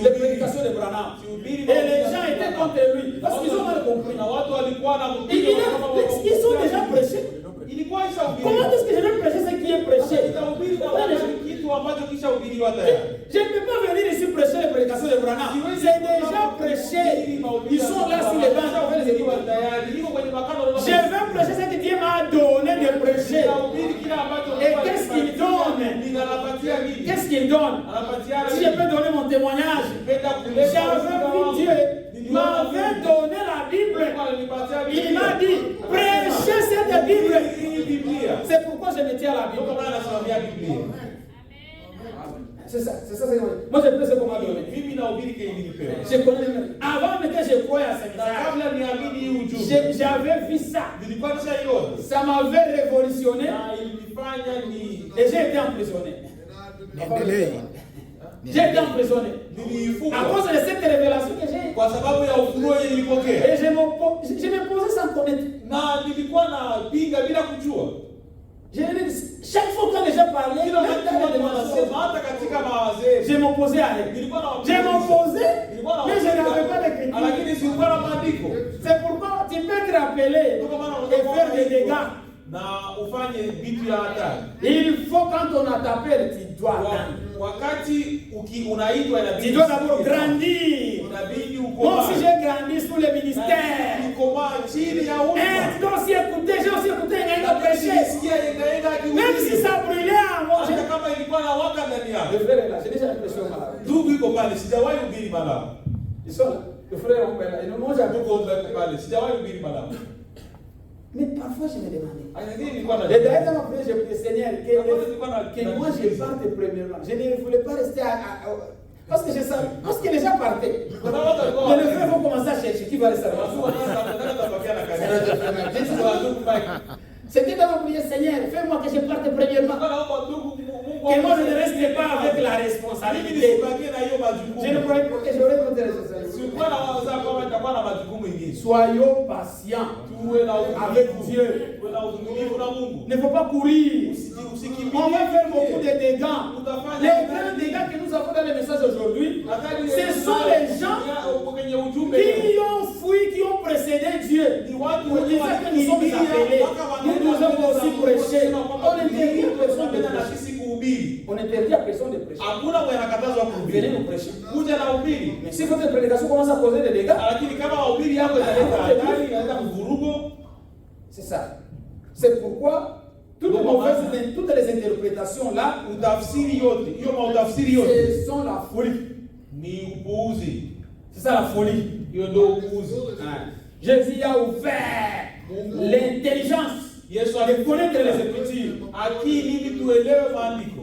les prédications de Branham. Et les gens étaient contre lui parce qu'ils ont mal compris. Na watu walikuwa na Ils sont déjà prêchés. ilikuwa ishahubiri. Comment est-ce que je vais prêcher ce qui est prêché? Itahubiri na kitu ambacho kishahubiriwa tayari. Je ne peux pas venir ici prêcher les prédications de Branham. C'est déjà prêché. Ils sont là sur les bancs. Je vais prêcher ce que Dieu m'a donné de prêcher. Et qu'est-ce qu'il donne? Qu'est-ce qu'il donne? Si je peux donner mon témoignage, j'avais vu Dieu m'avait donné la Bible. Il m'a dit, prêchez cette Bible. C'est pourquoi je me tiens à la Bible. C'est ça. Moi je prêche ce qu'on m'a donné. Je connais même. Avant que je croyais à ce message, j'avais vu ça. Ça m'avait révolutionné. Et j'ai été emprisonné. J'ai été emprisonné. À cause de cette révélation que j'ai. Et je me posais sans connaître. Je chaque fois que les gens parlaient, je m'opposais à eux. Je m'opposais, mais je n'avais pas d'écriture. C'est pourquoi tu peux te rappeler et faire des dégâts. Il faut quand on t'appelle, tu dois tu dois d'abord grandir. Moi aussi j'ai grandi sous le ministère. Tu dois aussi écouter, j'ai aussi écouté un prêcher. Même si ça brûlait à moi. Le frère est là, j'ai déjà l'impression malade. Ils sont là. Le frère est là. Et moi j'ai mais parfois je me demandais. Et d'ailleurs, quand j'ai prié, Seigneur, que moi je parte premièrement. Je ne voulais pas rester parce que je savais, parce que les gens partaient. Les frères vont commencer à chercher qui va rester là. C'était dans ma prière, Seigneur, fais-moi que je parte premièrement. Que moi je ne reste pas avec la responsabilité. Je ne croyais pas que j'aurais d'autres responsabilités. Soyons patients avec Dieu. Il ne faut pas courir. On va faire beaucoup de dégâts. Les grands dégâts que nous avons dans les messages aujourd'hui, ce sont les gens qui ont fui, qui ont précédé Dieu. Pour dire que nous sommes appelés. Nous devons aussi prêcher. On interdit à personne de prêcher. On interdit à personne de prêcher. Venez nous prêcher. Mais si votre prédication commence à causer des dégâts, c'est ça. C'est pourquoi toutes les interprétations là, ce sont la folie. C'est ça la folie. Jésus a ouvert l'intelligence de connaître les Écritures.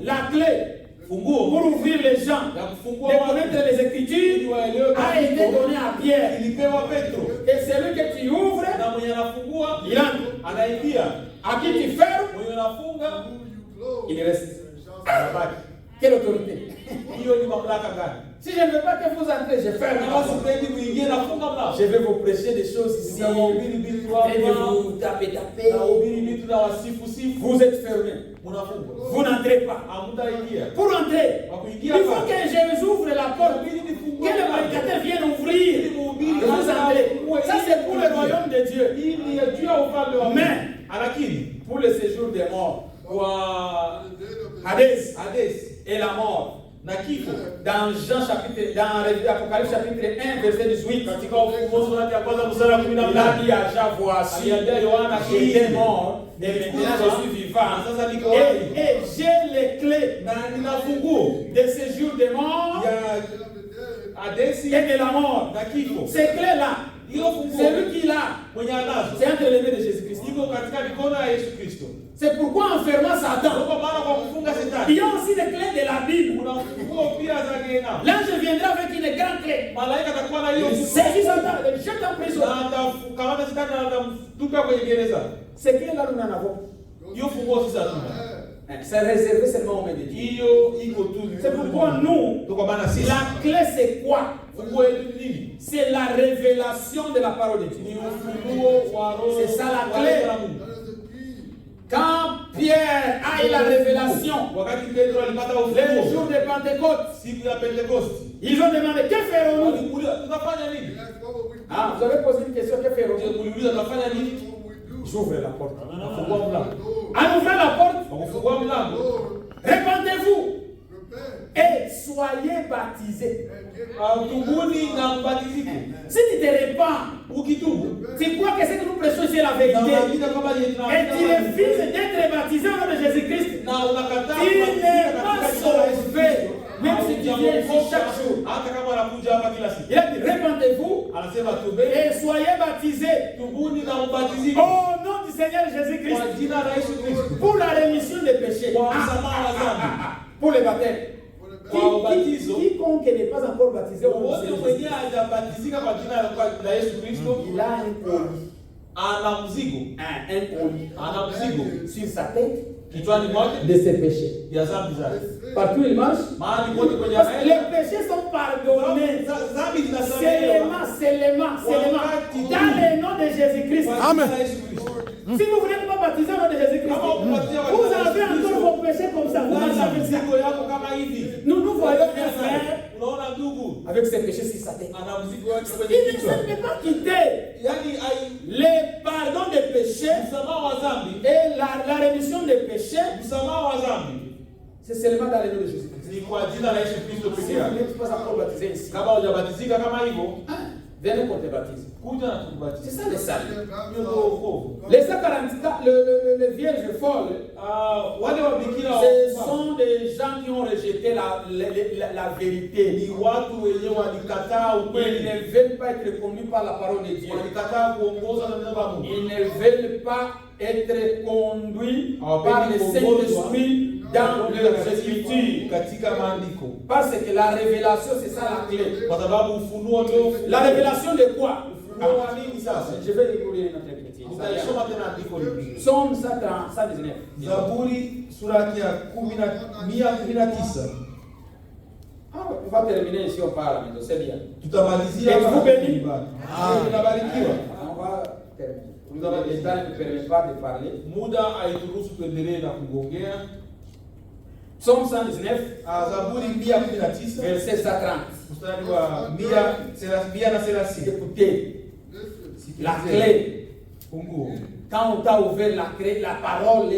La clé pour ouvrir les gens de connaître les Écritures a été donnée à Pierre. Et celui que tu ouvres, il entre. À qui tu fermes, il reste. Quelle autorité? Si je ne veux pas que vous entrez, je ferme. Je vais vous prêcher des choses ici. Et vous taper. Vous êtes fermé. Vous n'entrez pas. Pour entrer, il faut que Jésus ouvre la porte. Que le prédicateur vienne ouvrir. Et vous entrez. Ça, c'est pour le royaume de Dieu. Mais, pour le séjour des morts, Hadès et la mort. Dans Apocalypse chapitre 1, verset 18, il a dit à Jean, voici, j'étais mort, et maintenant je suis vivant. Et j'ai les clés de séjour des morts et de la mort. Ces clés-là, celui qui l'a, c'est entre les mains de Jésus-Christ. C'est pourquoi en fermant Satan, il y a aussi les clés de la Bible. L'ange viendra avec une grande clé. Saisis Satan, le jette en prison. Ces clés-là, nous n'en avons. C'est réservé seulement aux mains de Dieu. C'est pourquoi nous, la clé c'est quoi? C'est la révélation de la parole de Dieu. C'est ça la clé. Quand Pierre a eu la révélation, le jour de Pentecôte, ils ont demandé que ferons-nous? Vous avez posé une question, que ferons-nous? J'ouvre la porte. En ouvrant la porte, répandez-vous et soyez baptisés. Si tu te répands, tu crois que ce que nous prêchons c'est la vérité, et tu refuses d'être baptisé au nom de Jésus-Christ, tu n'es pas sauvé, même si tu viens ici chaque jour. Il a dit répandez-vous et soyez baptisés au nom du Seigneur Jésus-Christ pour la rémission des péchés. Pour le baptême. Quiconque n'est pas encore baptisé au nom de Jésus-Christ, il a un colis. Un colis sur sa tête de ses péchés. Partout il marche, les péchés sont pardonnés. Seulement dans le nom de Jésus-Christ. Amen. Si vous ne voulez pas baptiser au nom de Jésus-Christ, vous avez encore vos péchés comme ça. Nous voyons un frère avec ses péchés sur sa tête. Il ne peut pas quitter les pardons des péchés et la rémission des péchés. C'est seulement dans le nom de Jésus-Christ. Si vous n'êtes pas encore baptisé ici, venez qu'on te baptise. C'est ça le salut. Les 144, les vierges folles, ce sont des gens qui ont rejeté la vérité. Ils ne veulent pas être conduits par la parole de Dieu. Ils ne veulent pas être conduits par le Saint-Esprit dans leurs Écritures. Parce que la révélation, c'est ça la clé. La révélation de quoi? Je vais découvrir notre écriture. Psaume 119. On va terminer ici, on parle, c'est bien. Êtes-vous bénis? On va terminer. Le temps ne me permet pas de parler. Psaume 119, verset 130. Écoutez, la clé. Quand on t'a ouvert la clé, la parole,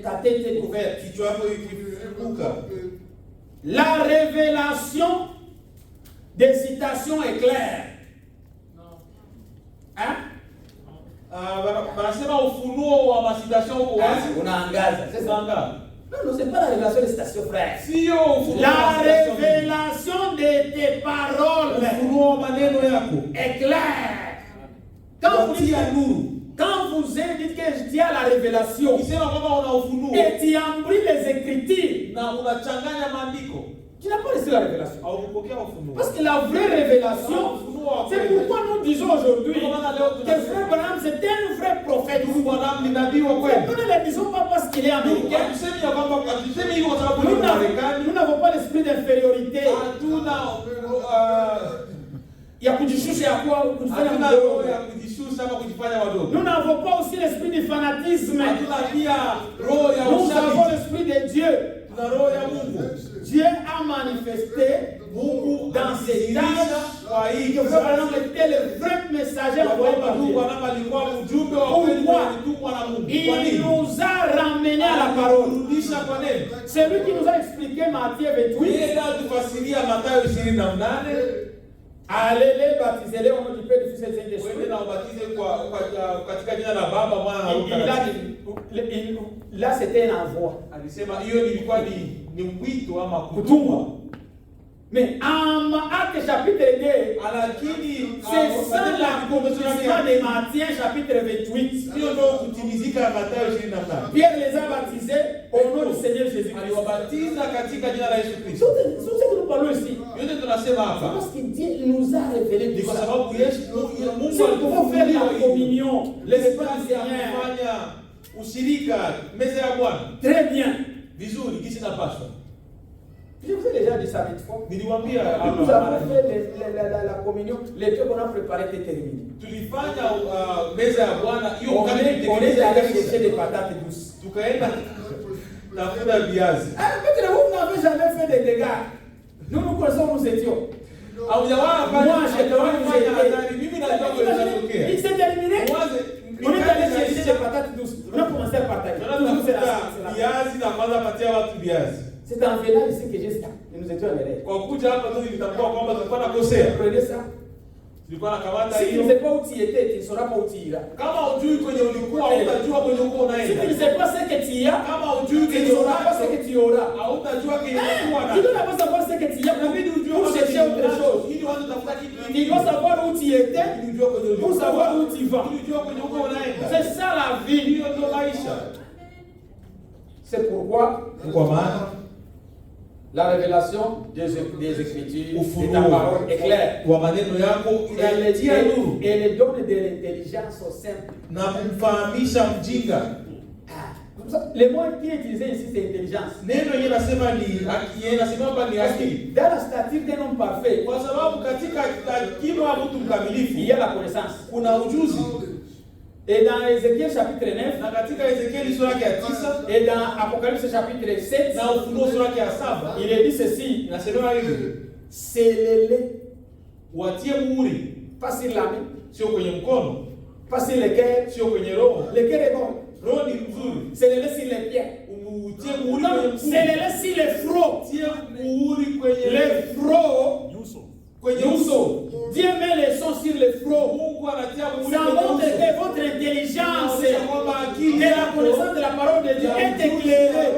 ta tête est ouverte. La révélation des citations est claire. Hein? Wanasema ufunuo wa masitasyon uko wazi. Unaangaza. C'est ça. Non, c'est pas la révélation des citations, frère. La révélation de tes paroles est claire. Quand vous dites que je dis à la révélation et tu embrouilles les Écritures, tu n'as pas reçu la révélation. Parce que la vraie révélation, c'est pourquoi nous disons aujourd'hui que Frère Branham c'est un vrai prophète. Nous ne le disons pas parce qu'il est américain. Nous n'avons pas l'esprit d'infériorité. Il y a kujishusha ya kuwa kujifanya mdogo. Nous n'avons pas aussi l'esprit du fanatisme. Nous avons l'esprit de Dieu. Dieu a manifesté dans ces tâches que Frère Branham était le vrai messager envoyé par Dieu. Il nous a ramenés à la parole. C'est lui qui nous a expliqué Matthieu 28. Allez-les, baptisez-les au nom du Père, du Fils et du Saint-Esprit. Là, c'était un envoi. Mais en Actes chapitre 2, c'est ça l'accomplissement de Matthieu chapitre 28. Pierre les a baptisés au nom du Seigneur Jésus. C'est ce que nous parlons ici. Parce que Dieu nous a révélé tout ça. Si nous pouvons faire la communion, l'Esprit du Seigneur. Très bien. Je vous ai déjà dit ça une fois. Nous avons fait la communion, les deux qu'on a préparés étaient terminés. On est allé chercher des patates douces. Peut-être vous n'avez jamais fait des dégâts. Nous nous connaissons, nous étions. Moi, il s'est terminé. On est allé chercher des patates douces. On a commencé à partager. C'est en venant ici que j'ai ça. Et nous étions en erreur. Prenez ça. Si tu ne sais pas où tu étais, tu ne sauras pas où tu iras. Si tu ne sais pas ce que tu as, tu ne sauras pas ce que tu auras. Tu dois d'abord savoir ce que tu as pour chercher autre chose. Tu dois savoir où tu étais pour savoir où tu vas. C'est ça la vie. C'est pourquoi la révélation des Écritures de ta parole est claire. Elle donne de l'intelligence au simple. Le mot qui est utilisé ici, c'est intelligence. Dans la stature d'un homme parfait, il y a la connaissance. Et dans Ézéchiel chapitre 9, et dans Apocalypse chapitre 7, il est dit ceci: scellez-les, pas sur la main, pas sur le cœur. Le cœur est bon. Scellez-les sur les pieds. Scellez-les sur les frocs. Les frocs. Dieu met les sons sur les frocs. Ça montre que votre intelligence et la connaissance de la parole de Dieu est éclairée.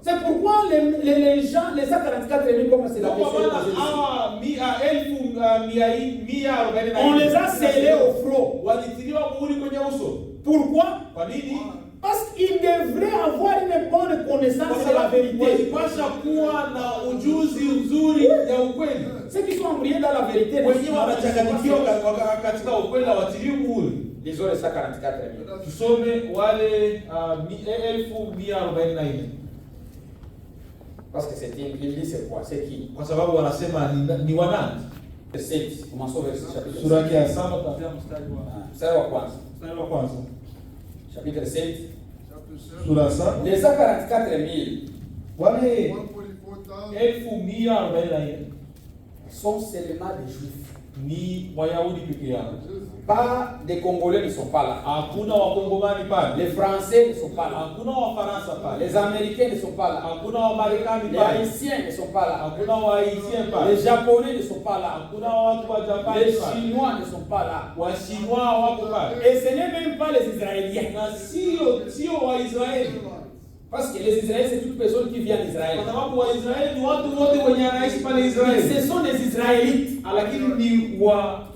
C'est pourquoi les gens, les 144 000, comme c'est la question, on les a scellés au froc. Pourquoi? Parce qu'ils devraient avoir une bonne connaissance de la vérité. Ceux qui sont embrouillés dans la vérité, les autres 144 000. Parce que c'est il dit c'est quoi? C'est qui? C'est 7. Commençons verset chapitre 7. Chapitre 7. Les 144 000 sont seulement des Juifs. ni Wayahudi peke yao. Pas des Congolais ne sont pas là. Hakuna Wakongomani pale. Les Français ne sont pas là. Hakuna Wafaransa pale. Les Américains ne sont pas là. Hakuna Wamarekani Les pale. Haïtiens ne sont pas là. Hakuna Wahaitien pale. Les Japonais ne sont pas là. Hakuna watu wa Japani Les pale. Chinois ne sont pas là. Wachinois wako pale. Et ce n'est même pas les Israéliens. Na sio Waisraeli. Parce que les Israéliens, c'est toute personne qui vient d'Israël. Kwa sababu Waisraeli ni watu wote wenye wanaishi pale Israeli. Ce sont des Israélites. Lakini ni wana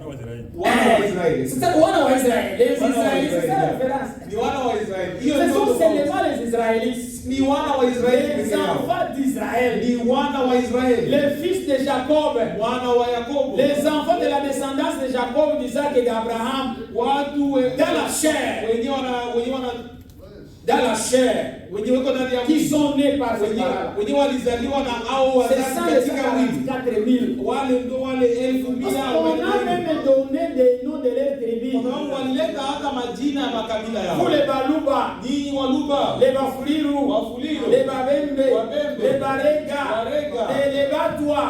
wa Israeli. C'est ça, wana wa Israël. Les Israélites, c'est ça la référence. Ni wana wa Israeli. Ce sont seulement les Israélites. Ni wana wa Israeli. Les enfants d'Israël. Ni wana wa Israeli. Les fils de Jacob. Wana wa Yakobo. Les enfants de la descendance de Jacob, d'Isaac et d'Abraham. Watu dans la chair. Dans la chair. Qui sont nés par ce parole. C'est ça les 144 000. On a même donné des noms de leurs tribus. Vous les Baluba, les Bafuliru, les Babembe, les Barega, les Batwa,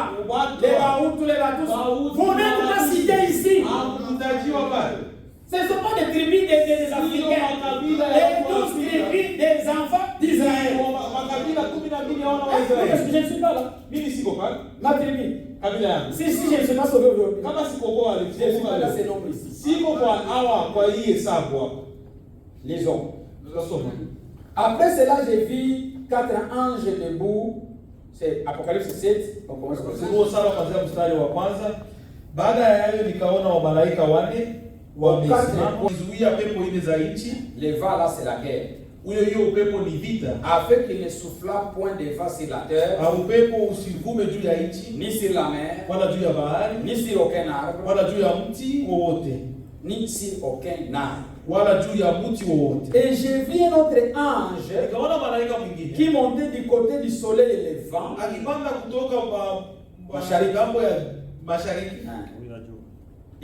les Baoutou, les Batous. Vous n'êtes pas cités ici. Ce ne sont pas des tribus des Africains. Les 12 tribus des enfants d'Israël. Est-ce que je ne suis pas là? Ma tribu. Si je ne suis pas sauvé aujourd'hui. Je ne suis pas dans ces nombres ici. Les hommes. Après cela, j'ai vu 4 anges debout. C'est Apocalypse 7. On commence comme ça. Baada ya hayo nikaona wamalaika wanne wamesimama kuzuia pepo nne za nchi. Le vent là c'est la guerre. Hiyo upepo ni vita. Afin qu'il ne souffla point de vent sur la terre. Upepo usivume juu ya nchi, ni sur la mer, wala juu ya bahari, ni sur aucun arbre, wala juu ya mti wowote, ni sur aucun arbre, wala juu ya mti wowote. Et j'ai vu un autre ange nikaona malaika mwingine qui montait du côté du soleil et le vent, akipanda kutoka mashariki hapo ya mashariki,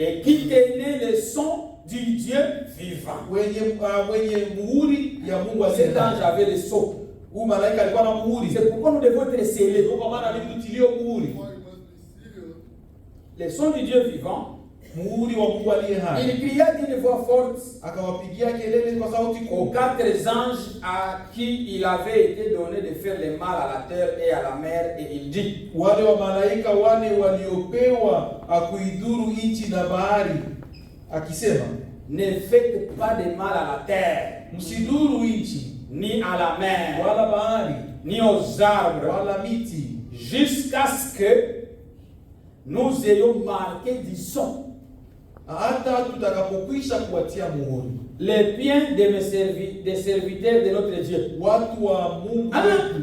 et qui tenait le son du Dieu vivant. Wenye muhuri ya Mungu asiye. Cet ange avait le sceau. Huyu malaika alikuwa na muhuri. C'est pourquoi nous devons être scellés. Kwa maana alitutilio muhuri. Le son du Dieu vivant. Muhuri wa Mungu aliye hai. Il cria d'une voix forte. Akawapigia kelele kwa sauti kubwa. Aux 4 anges à qui il avait été donné de faire le mal à la terre et à la mer, et il dit. Wale wa malaika wane waliopewa akuidhuru nchi na bahari, akisema, ne faites pas de mal à la terre, msidhuru nchi, ni à la mer, wala bahari, ni aux arbres, wala miti, jusqu'à ce que nous ayons marqué du son, hata tutakapokwisha kuwatia muhuri, les biens de mes des serviteurs de notre Dieu. Watu wa Mungu.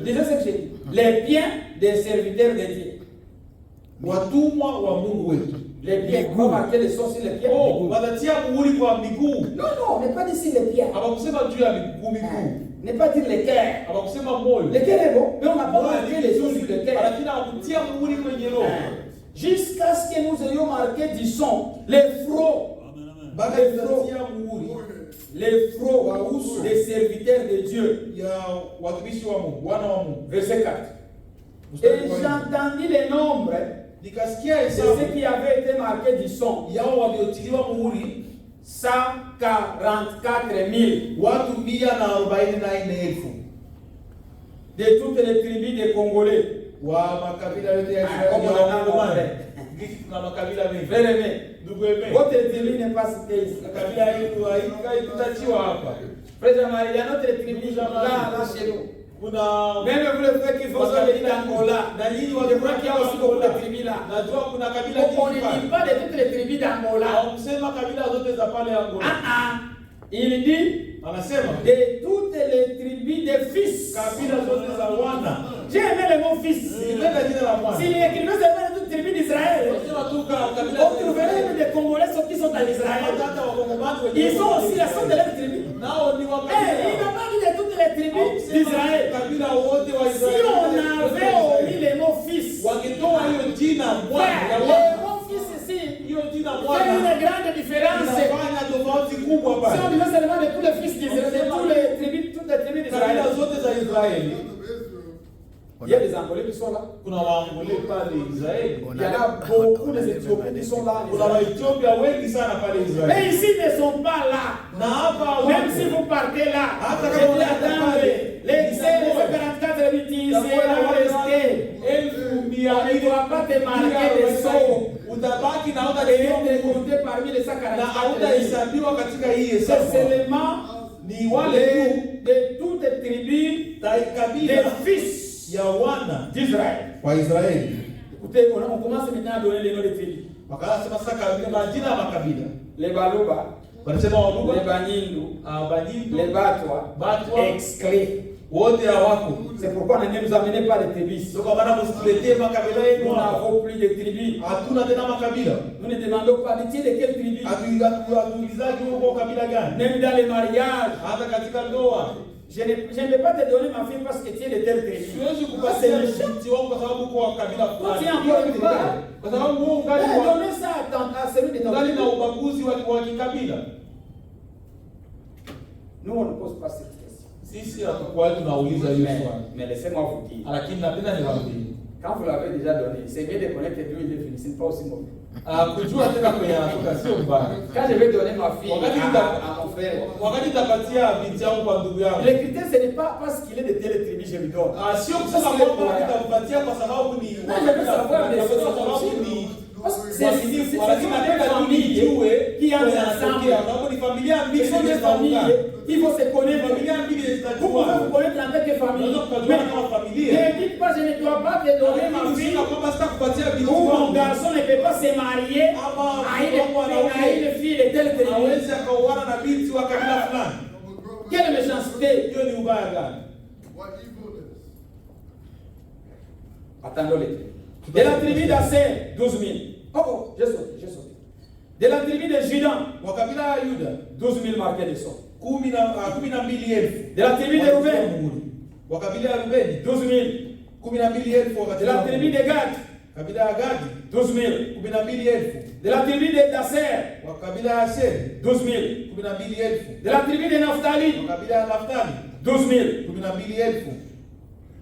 Disons ce que j'ai dit. Les biens des serviteurs de Dieu. Watumwa wa Mungu wetu. Les pieds. Vous marquez les sons sur les pieds. Oh, wanatia muhuri kwa miguu. Non, n'est pas dit sur les pieds. Hawakusema juu ya miguu. N'est pas dire les cœurs. Hawakusema moyo. Le cœur est bon, mais on n'a pas marqué les sons sur le cœur. Lakini hawakutia muhuri kwenye roho. Jusqu'à ce que nous ayons marqué du son, les frots. Les frots des serviteurs de Dieu. Verset 4. Et j'entendis les nombres de ceux qui avaient été marqués du son. 144 000. De toutes les tribus des Congolais. Votre tribu n'est pas citée ici. Frère Jean-Marie, il y a notre tribu là chez nous. Même vous le frères qui font ça d'Angola, je crois qu'il y a aussi beaucoup de tribus là. On ne dit pas de toutes les tribus d'Angola. Il dit de toutes les tribus des fils. J'ai aimé le mot fils. S'il écrivait seulement de toutes les tribus d'Israël, on trouverait des Congolais qui sont en Israël. Ils sont aussi la somme de leur tribu. Il n'a pas dit de toutes les tribus d'Israël. Si on avait omis les mots fils, le mot fils ici fait une grande différence. Si on disait seulement de tous les fils d'Israël, de toutes les tribus d'Israël. Il y a des Angolais qui sont là. Kuna Waangolais pale Israeli. Il y en a beaucoup des Éthiopiens qui sont là. Kuna Waethiopia wengi sana pale Israeli. Mais ici, ils ne sont pas là. Na hapa Même si vous partez là, Hata je kama dis unataka attendre, pale, les 44 minutes, c'est là rester. On ne doit pas te marquer des sauts. utabaki na Et te compter parmi les 144. hautahesabiwa katika hii C'est hesabu. seulement Ni wale tu de toutes les tribus kabila des fils ya wana d'Israël. wa Israeli. Écoutez, on commence maintenant à donner les noms des tribus. Wakasema sasa kabila majina ya makabila. Les Baluba, Wanasema les Waluba, Banyindu, Banyindu, les Batwa, Batwa, exclés. wote hawako. C'est pourquoi on ne nous amenez pas les tribus. Ndio kwa maana msituletee makabila yenu Nous hapa. n'avons plus de tribus. Hatuna tena makabila. Nous ne demandons pas de de quelle tribu. Hatuulizaji huko kabila gani. Même dans les mariages. Hata katika ndoa. Je ne peux pas te donner ma fille parce que tu es de telle tribu. Siwezi kupatia binti wangu kwa sababu uko kabila Toi, fulani. tu es encore une tribu. Kwa sababu wewe ungali wa Donnez ça à celui de ton ungali na tribu. ubaguzi wa kikabila. Nous, on ne pose pas cette question. Sisi hatukuwa tunauliza hiyo swali. Mais laissez-moi vous dire. Lakini napenda niwaambie. Quand vous l'avez déjà donné, c'est bien de connaître d'où il est venu. Ce n'est pas aussi mauvais. Kujua tena kwenye anatoka sio mbaya. Quand je vais donner ma fille Wakati à mon frère, wakati nitapatia binti yangu kwa ndugu yangu. le critère, ce n'est pas parce qu'il est de telle tribu que je lui donne. Sio kusema kwamba nitampatia kwa sababu ni Non, je veux savoir des kwa choses sababu aussi. ni Parce que c'est lakini napenda tu nijue qui ont ensemble. kwa sababu ni familia Ils mbili sont des familles, il faut se connaître. familia mbili Vous zitajua. pouvez vous connaître en tant que famille. Unaweza Mais kujua kama familia. ne dites pas, je ne dois pas te donner ma fille. Sina kwamba sitakupatia binti Ou mon wangu. garçon ne peut pas se marier à une fille de telle tribu. Hawezi akaoana na binti wa kabila fulani. Quelle méchanceté! Hiyo ni ubaya gani? Attendons les tribus. De la tribu d'Asser, 12 000. Oh, j'ai sauté. De la tribu de Juda, Wa kabila ya Yuda 12 000 marqués de sang. 12,000. De la tribu de Reuben, Wa kabila ya Rubeni 12 000. 12,000 wakati De la tribu de Gad, kabila ya Gadi 12 000. 12,000. De la tribu de Dasser, Wa kabila ya Asheri 12 000. 12,000. De la tribu de Naphtali, Wa kabila ya Naftali 12 000. 12,000.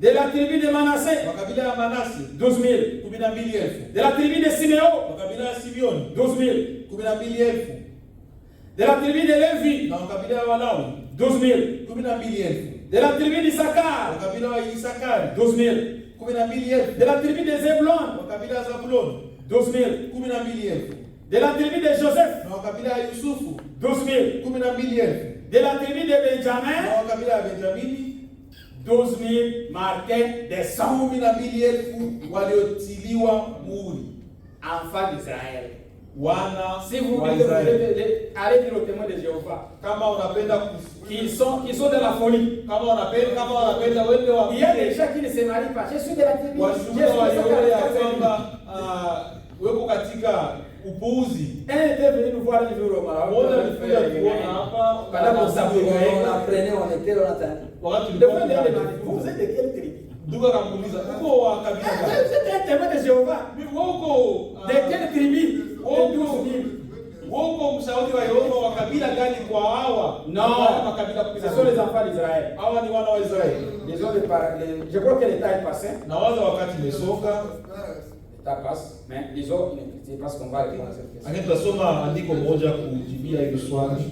De la tribu de Manasseh, Wa kabila ya Manase 12 000. 12,000. De la tribu de Siméon, Wa kabila ya Simeoni 12 000. 12,000. De la tribu de Lévi, Na wa kabila ya Walawi 12 000. 12,000. De la tribu Wa d'Issachar, kabila wa Isakari 12 000. 12,000. De la tribu de Zébulon, Wa kabila ya Zabuloni 12 000. 12,000. De la tribu de Joseph, Na wa kabila ya Yusufu 12 000. 12,000. De la tribu de Na Benjamin, wa kabila ya Benjamini 12 000 marqués de sang. 12,000 waliotiliwa muhuri. Enfants d'Israël. Wana Si vous wa voulez, Israeli. allez dire aux témoins de Jéhovah Kama unapenda qui sont dans la folie. kama unapenda wende wa Il y a des gens qui ne se marient pas. Je suis de la tribu. Je suis de washuhuda la walione ya tribu. kwamba weko katika upuuzi. Un était venu nous voir un jour au Maroc. Mmoja alikuja kuona hapa Pendant qu'on s'appelait, on Wakati apprenait, on était, on attendait. tulikuwa Le frère de tunafanya. vous êtes de quelle tribu? Ndugu akamuuliza uko wa kabila Vous gani? êtes un témoin de Jéhovah. Mimi uko De quelle tribu? De 12 000. uko mshauri wa Yehova wa kabila gani kwa hawa? Non, Kwa makabila ce sont les enfants d'Israël. hawa ni wana wa Israeli. Je crois que l'État est passé. Na waza wakati imesonga, L'État passe, mais les autres, c'est parce qu'on va répondre à cette question. lakini tutasoma andiko moja kujibia hilo swali.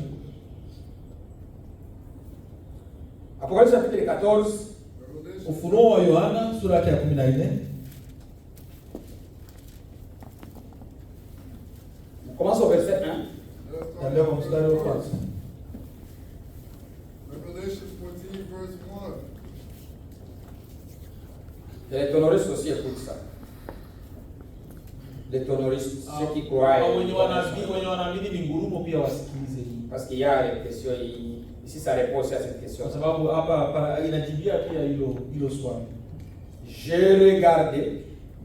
Apocalypse chapitre 14, Ufunuo wa Yohana sura yake ya 14. on commence au verset 1. Taendelea kwa mstari wa kwanza. Revelation 14, verse 1. Et les tonoristes aussi écoutent ça. Les tonoristes, ceux qui croient. Wenye wanaamini ni ngurumo pia wasikilize hii. Parce qu'il y a une question ici, ça répond aussi à cette question. Kwa sababu hapa inajibia pia hilo swali. Je regardais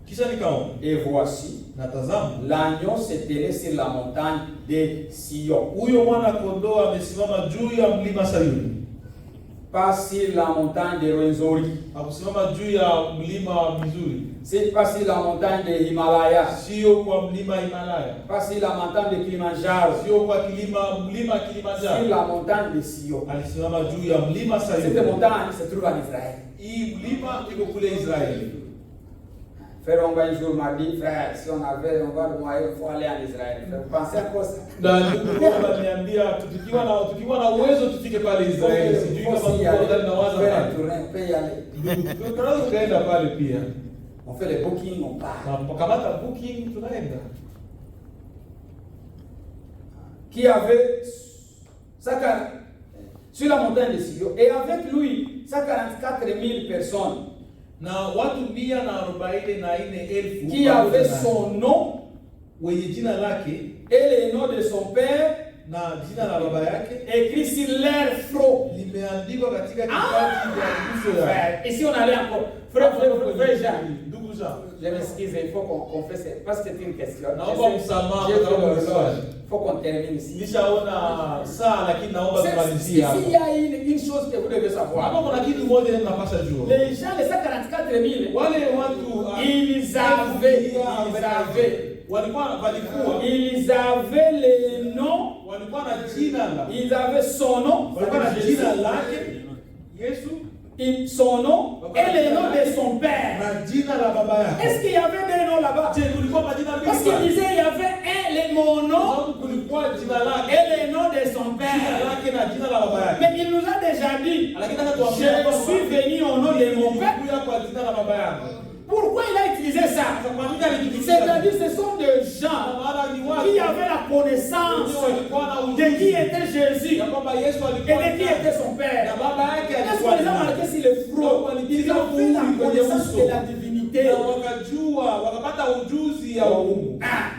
Kisha nikaona et voici na tazama, l'agneau se tenait sur la montagne de Sion. huyo mwana kondoo amesimama juu ya mlima Sayuni. pas sur la montagne de Rwenzori, hakusimama juu ya mlima mizuri, c'est pas sur la montagne de Himalaya, sio kwa mlima Himalaya, pas sur la montagne de Kilimanjaro, sio kwa mlima sur Kilimanjaro. la montagne de Sion. Alisimama juu ya mlima Cette Sayuni. montagne se trouve en Israël. Hii mlima iko kule Israeli. Frère Onga un jour m'a dit, frère, si on avait le moyen, il faut aller en Israël. Frère, vous pensez à quoi ça? Na ndugu ananiambia tukiwa na uwezo tufike pale Israeli. Sijui kama tuko ndani na waza pale. On peut y aller. Tunaweza kuenda pale pia. On fait les bookings, on part. Na kamata booking tunaenda. Qui avait sur la montagne de Sion, et avec lui 144 000 personnes Na watu 144,000 qui avaient son nom wenye jina lake et le nom de son père na jina la baba yake écrit sur leur front. limeandikwa katika kitabu cha uso ya Frère, ici on allait encore. Frère Jean, ndugu Jean. je m'excuse, il faut qu'on fasse ça, parce que c'est une question. Naomba msamaha J'ai kwa fait sababu le ni swali. swali. Faut qu'on termine ici. Nishaona saa lakini naomba tumalizie hapo. S'il y a une chose que vous devez savoir. Hapo kuna kitu moja mnapaswa jua. Les gens, les 144 000, Wale watu ils avaient le nom, walikuwa na jina la ils avaient son nom, walikuwa na jina lake Yesu son nom et le nom de son père. na jina la baba yake. Est-ce qu'il y avait des noms là-bas? Je kulikuwa majina Parce qu'il mbili. disait il y avait mon nom Sababu kulikuwa jina lake et le nom de son jina père. lake na jina la baba yake. Mais il nous a déjà dit, Lakini hata tuambia je suis venu au nom de mon père. Nilikuja kwa jina la baba yangu. Pourquoi il a utilisé ça? Kwa nini alitumia? C'est-à-dire ce sont des gens Maana ni watu qui avaient la connaissance walikuwa na de qui était Jésus ya kwamba Yesu et alikuwa de qui était son na père. baba yake Est-ce alikuwa qu'on les a marqués sur le front? Ils ont fait la connaissance de la divinité. na wakajua wakapata ujuzi ya Mungu. Ah,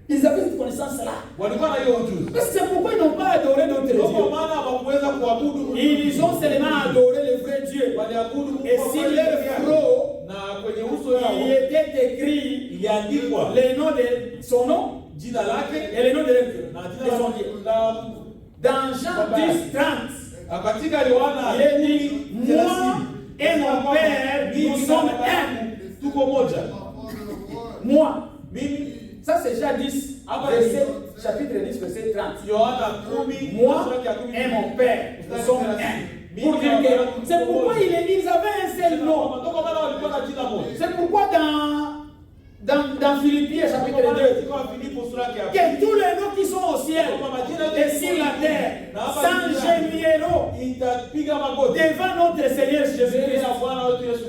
ils avaient cette connaissance-là. Walikuwa na hiyo ujuzi. Parce que c'est pourquoi ils n'ont pas adoré d'autres Ndio dieux. maana hawakuweza kuabudu. Ils ont seulement adoré le vrai Dieu. Waliabudu Mungu Et kwa sur kweli leur peke yake. front, Na kwenye uso il yao était écrit iliandikwa le nom de son nom jina lake et le nom de na de jina son Dieu. la Dans Jean 10:30, katika Yohana il est dit, moi et mon père, nous sommes un. tuko moja. Moi. Mimi Ça c'est Jean 10, verset, chapitre 10, verset 30. Yohana 10 Moi sura ya 10. et mon père, nous sommes un. Pour dire que c'est pourquoi ils avaient un seul nom. Ndio maana walikuwa na jina moja. C'est pourquoi dans Philippiens chapitre 2, que tous les noms qui sont au ciel et sur la terre s'engénieront devant notre Seigneur Jésus-Christ.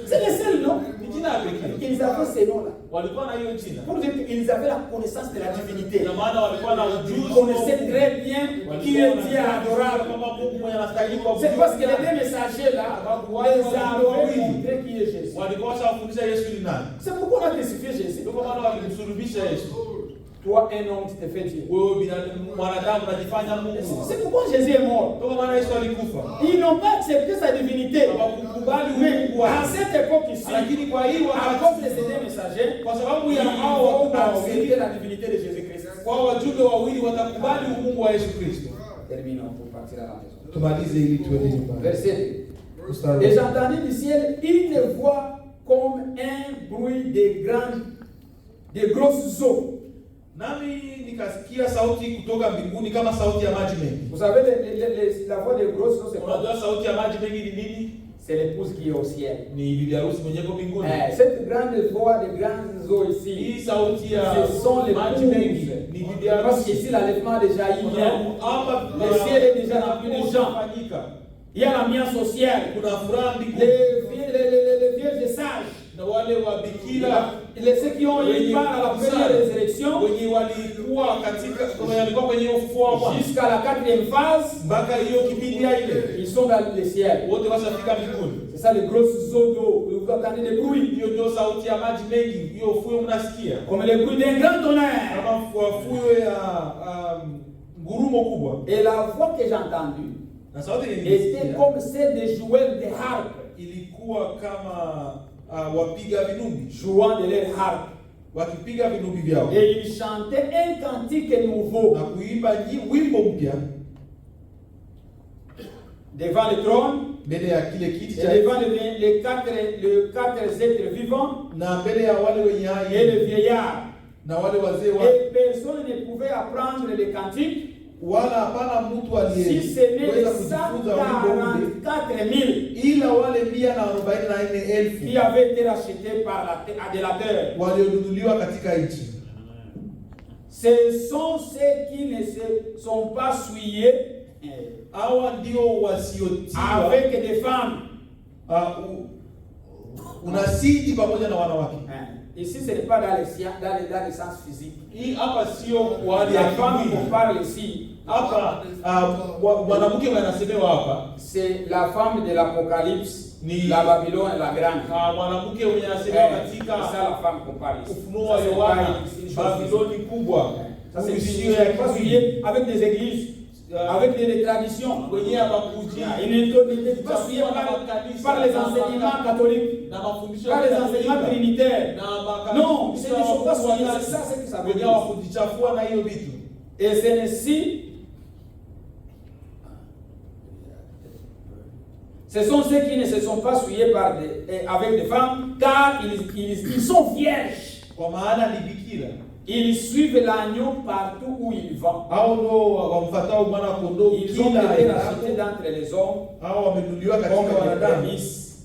C'est le seul nom. Ils avaient ces noms-là. Pour dire qu'ils avaient la connaissance de la divinité. Ils connaissaient très bien qui est Dieu adorable. C'est parce que les deux messagers-là les avaient montré qui est Jésus. C'est pourquoi on a crucifié Jésus. Toi, un homme, tu te fais Dieu. C'est pourquoi Jésus est mort. Ils n'ont pas accepté sa divinité. Mais à cette époque ici, à cause de ces deux messagers, ils vont accepter la divinité de Jésus-Christ. Terminons pour partir à la maison. Verset 2. Et j'entendis du ciel une voix comme un bruit de grosses eaux. Nami nikasikia sauti kutoka mbinguni kama sauti ya maji mengi. Vous savez, la voix de grosses eaux, c'est quoi? Unajua sauti ya maji mengi ni nini? C'est l'épouse qui est au ciel. Ni bibi harusi mwenye kwa mbinguni. Cette grande voix de grandes eaux ici, Hii sauti ya ce sont les maji mengi épouses. ni bibi Parce harusi. qu'ici, l'enlèvement déjà il vient. Hapa Le ciel est déjà rempli de gens. Il y a l'ambiance sociale. Kuna furaha mbinguni. Les vierges sages. Na wale wa bikira Ceux qui ont eu part à la première résurrection, wenye walikuwa katika walikuwa kwenye ufufuo wa Bwana jusqu'à la 4e phase, mpaka hiyo kipindi ya ile ils sont dans le ciel. wote washafika mbinguni. C'est ça les grosses eaux d'eau. Vous entendez des bruits. Hiyo ndio sauti ya maji mengi, hiyo fuyo mnasikia Comme le bruit d'un grand tonnerre. kama fuyo ya ngurumo kubwa. Et la voix que j'ai entendue Na sauti était comme celle des joueurs de harpe, ilikuwa kama wapiga vinumbi jouant de leur harpe. wakipiga vinumbi vyao Et ils chantaient un cantique nouveau na kuimba wimbo mpya devant le trône mbele ya kile kiti et cha devant les quatre êtres vivants na mbele ya wale wenye et le hai vieillard. na wale wazee wa Et personne ne pouvait apprendre les cantiques wala hapana mtu si ce n'est les aliyeweza kujifunza wimbo ule 144 000 ila wale 144,000 qui avaient été rachetés par la délateur. walionunuliwa katika nchi. Ce sont ceux qui ne se sont pas souillés Hawa ndio wasiotiwa avec des femmes. unasiji pamoja na wanawake. Ici, ce n'est pas dans le sens physique. Hii hapa sio kwa hali La ya femme kimwili. qu'on parle ici, Hapa mwanamke anasemewa hapa c'est la femme de l'Apocalypse, Ni- la Babylone la grande. mwanamke mwenye anasemewa C'est katika ça la femme qu'on parle ici. Ufunuo Ça, wa c'est Yohana, pas une chose physique. Babiloni kubwa. Ça, c'est Usio une ya chose pas kimwili. souillée avec des églises, avec des traditions. Kwenye hapakuji Il n'est pas souillé par les enseignements catholiques, na mafundisho par ya les enseignements Katolika. trinitaires. Na makanisa Non, ce ne sont pas souillés, wa- c'est ça ce que ça veut wenye dire. hawakujichafua na hiyo vitu. Et c'est ainsi. Ce sont ceux qui ne se sont pas souillés avec des femmes, car ils sont vierges. Kwa maana ni bikira. Ils suivent l'agneau partout où il va. Hao ndio wamfuatao mwana kondoo Ils ont kila été aendapo. rachetés d'entre les hommes Hao wamenunuliwa comme katika des wanadamu prémices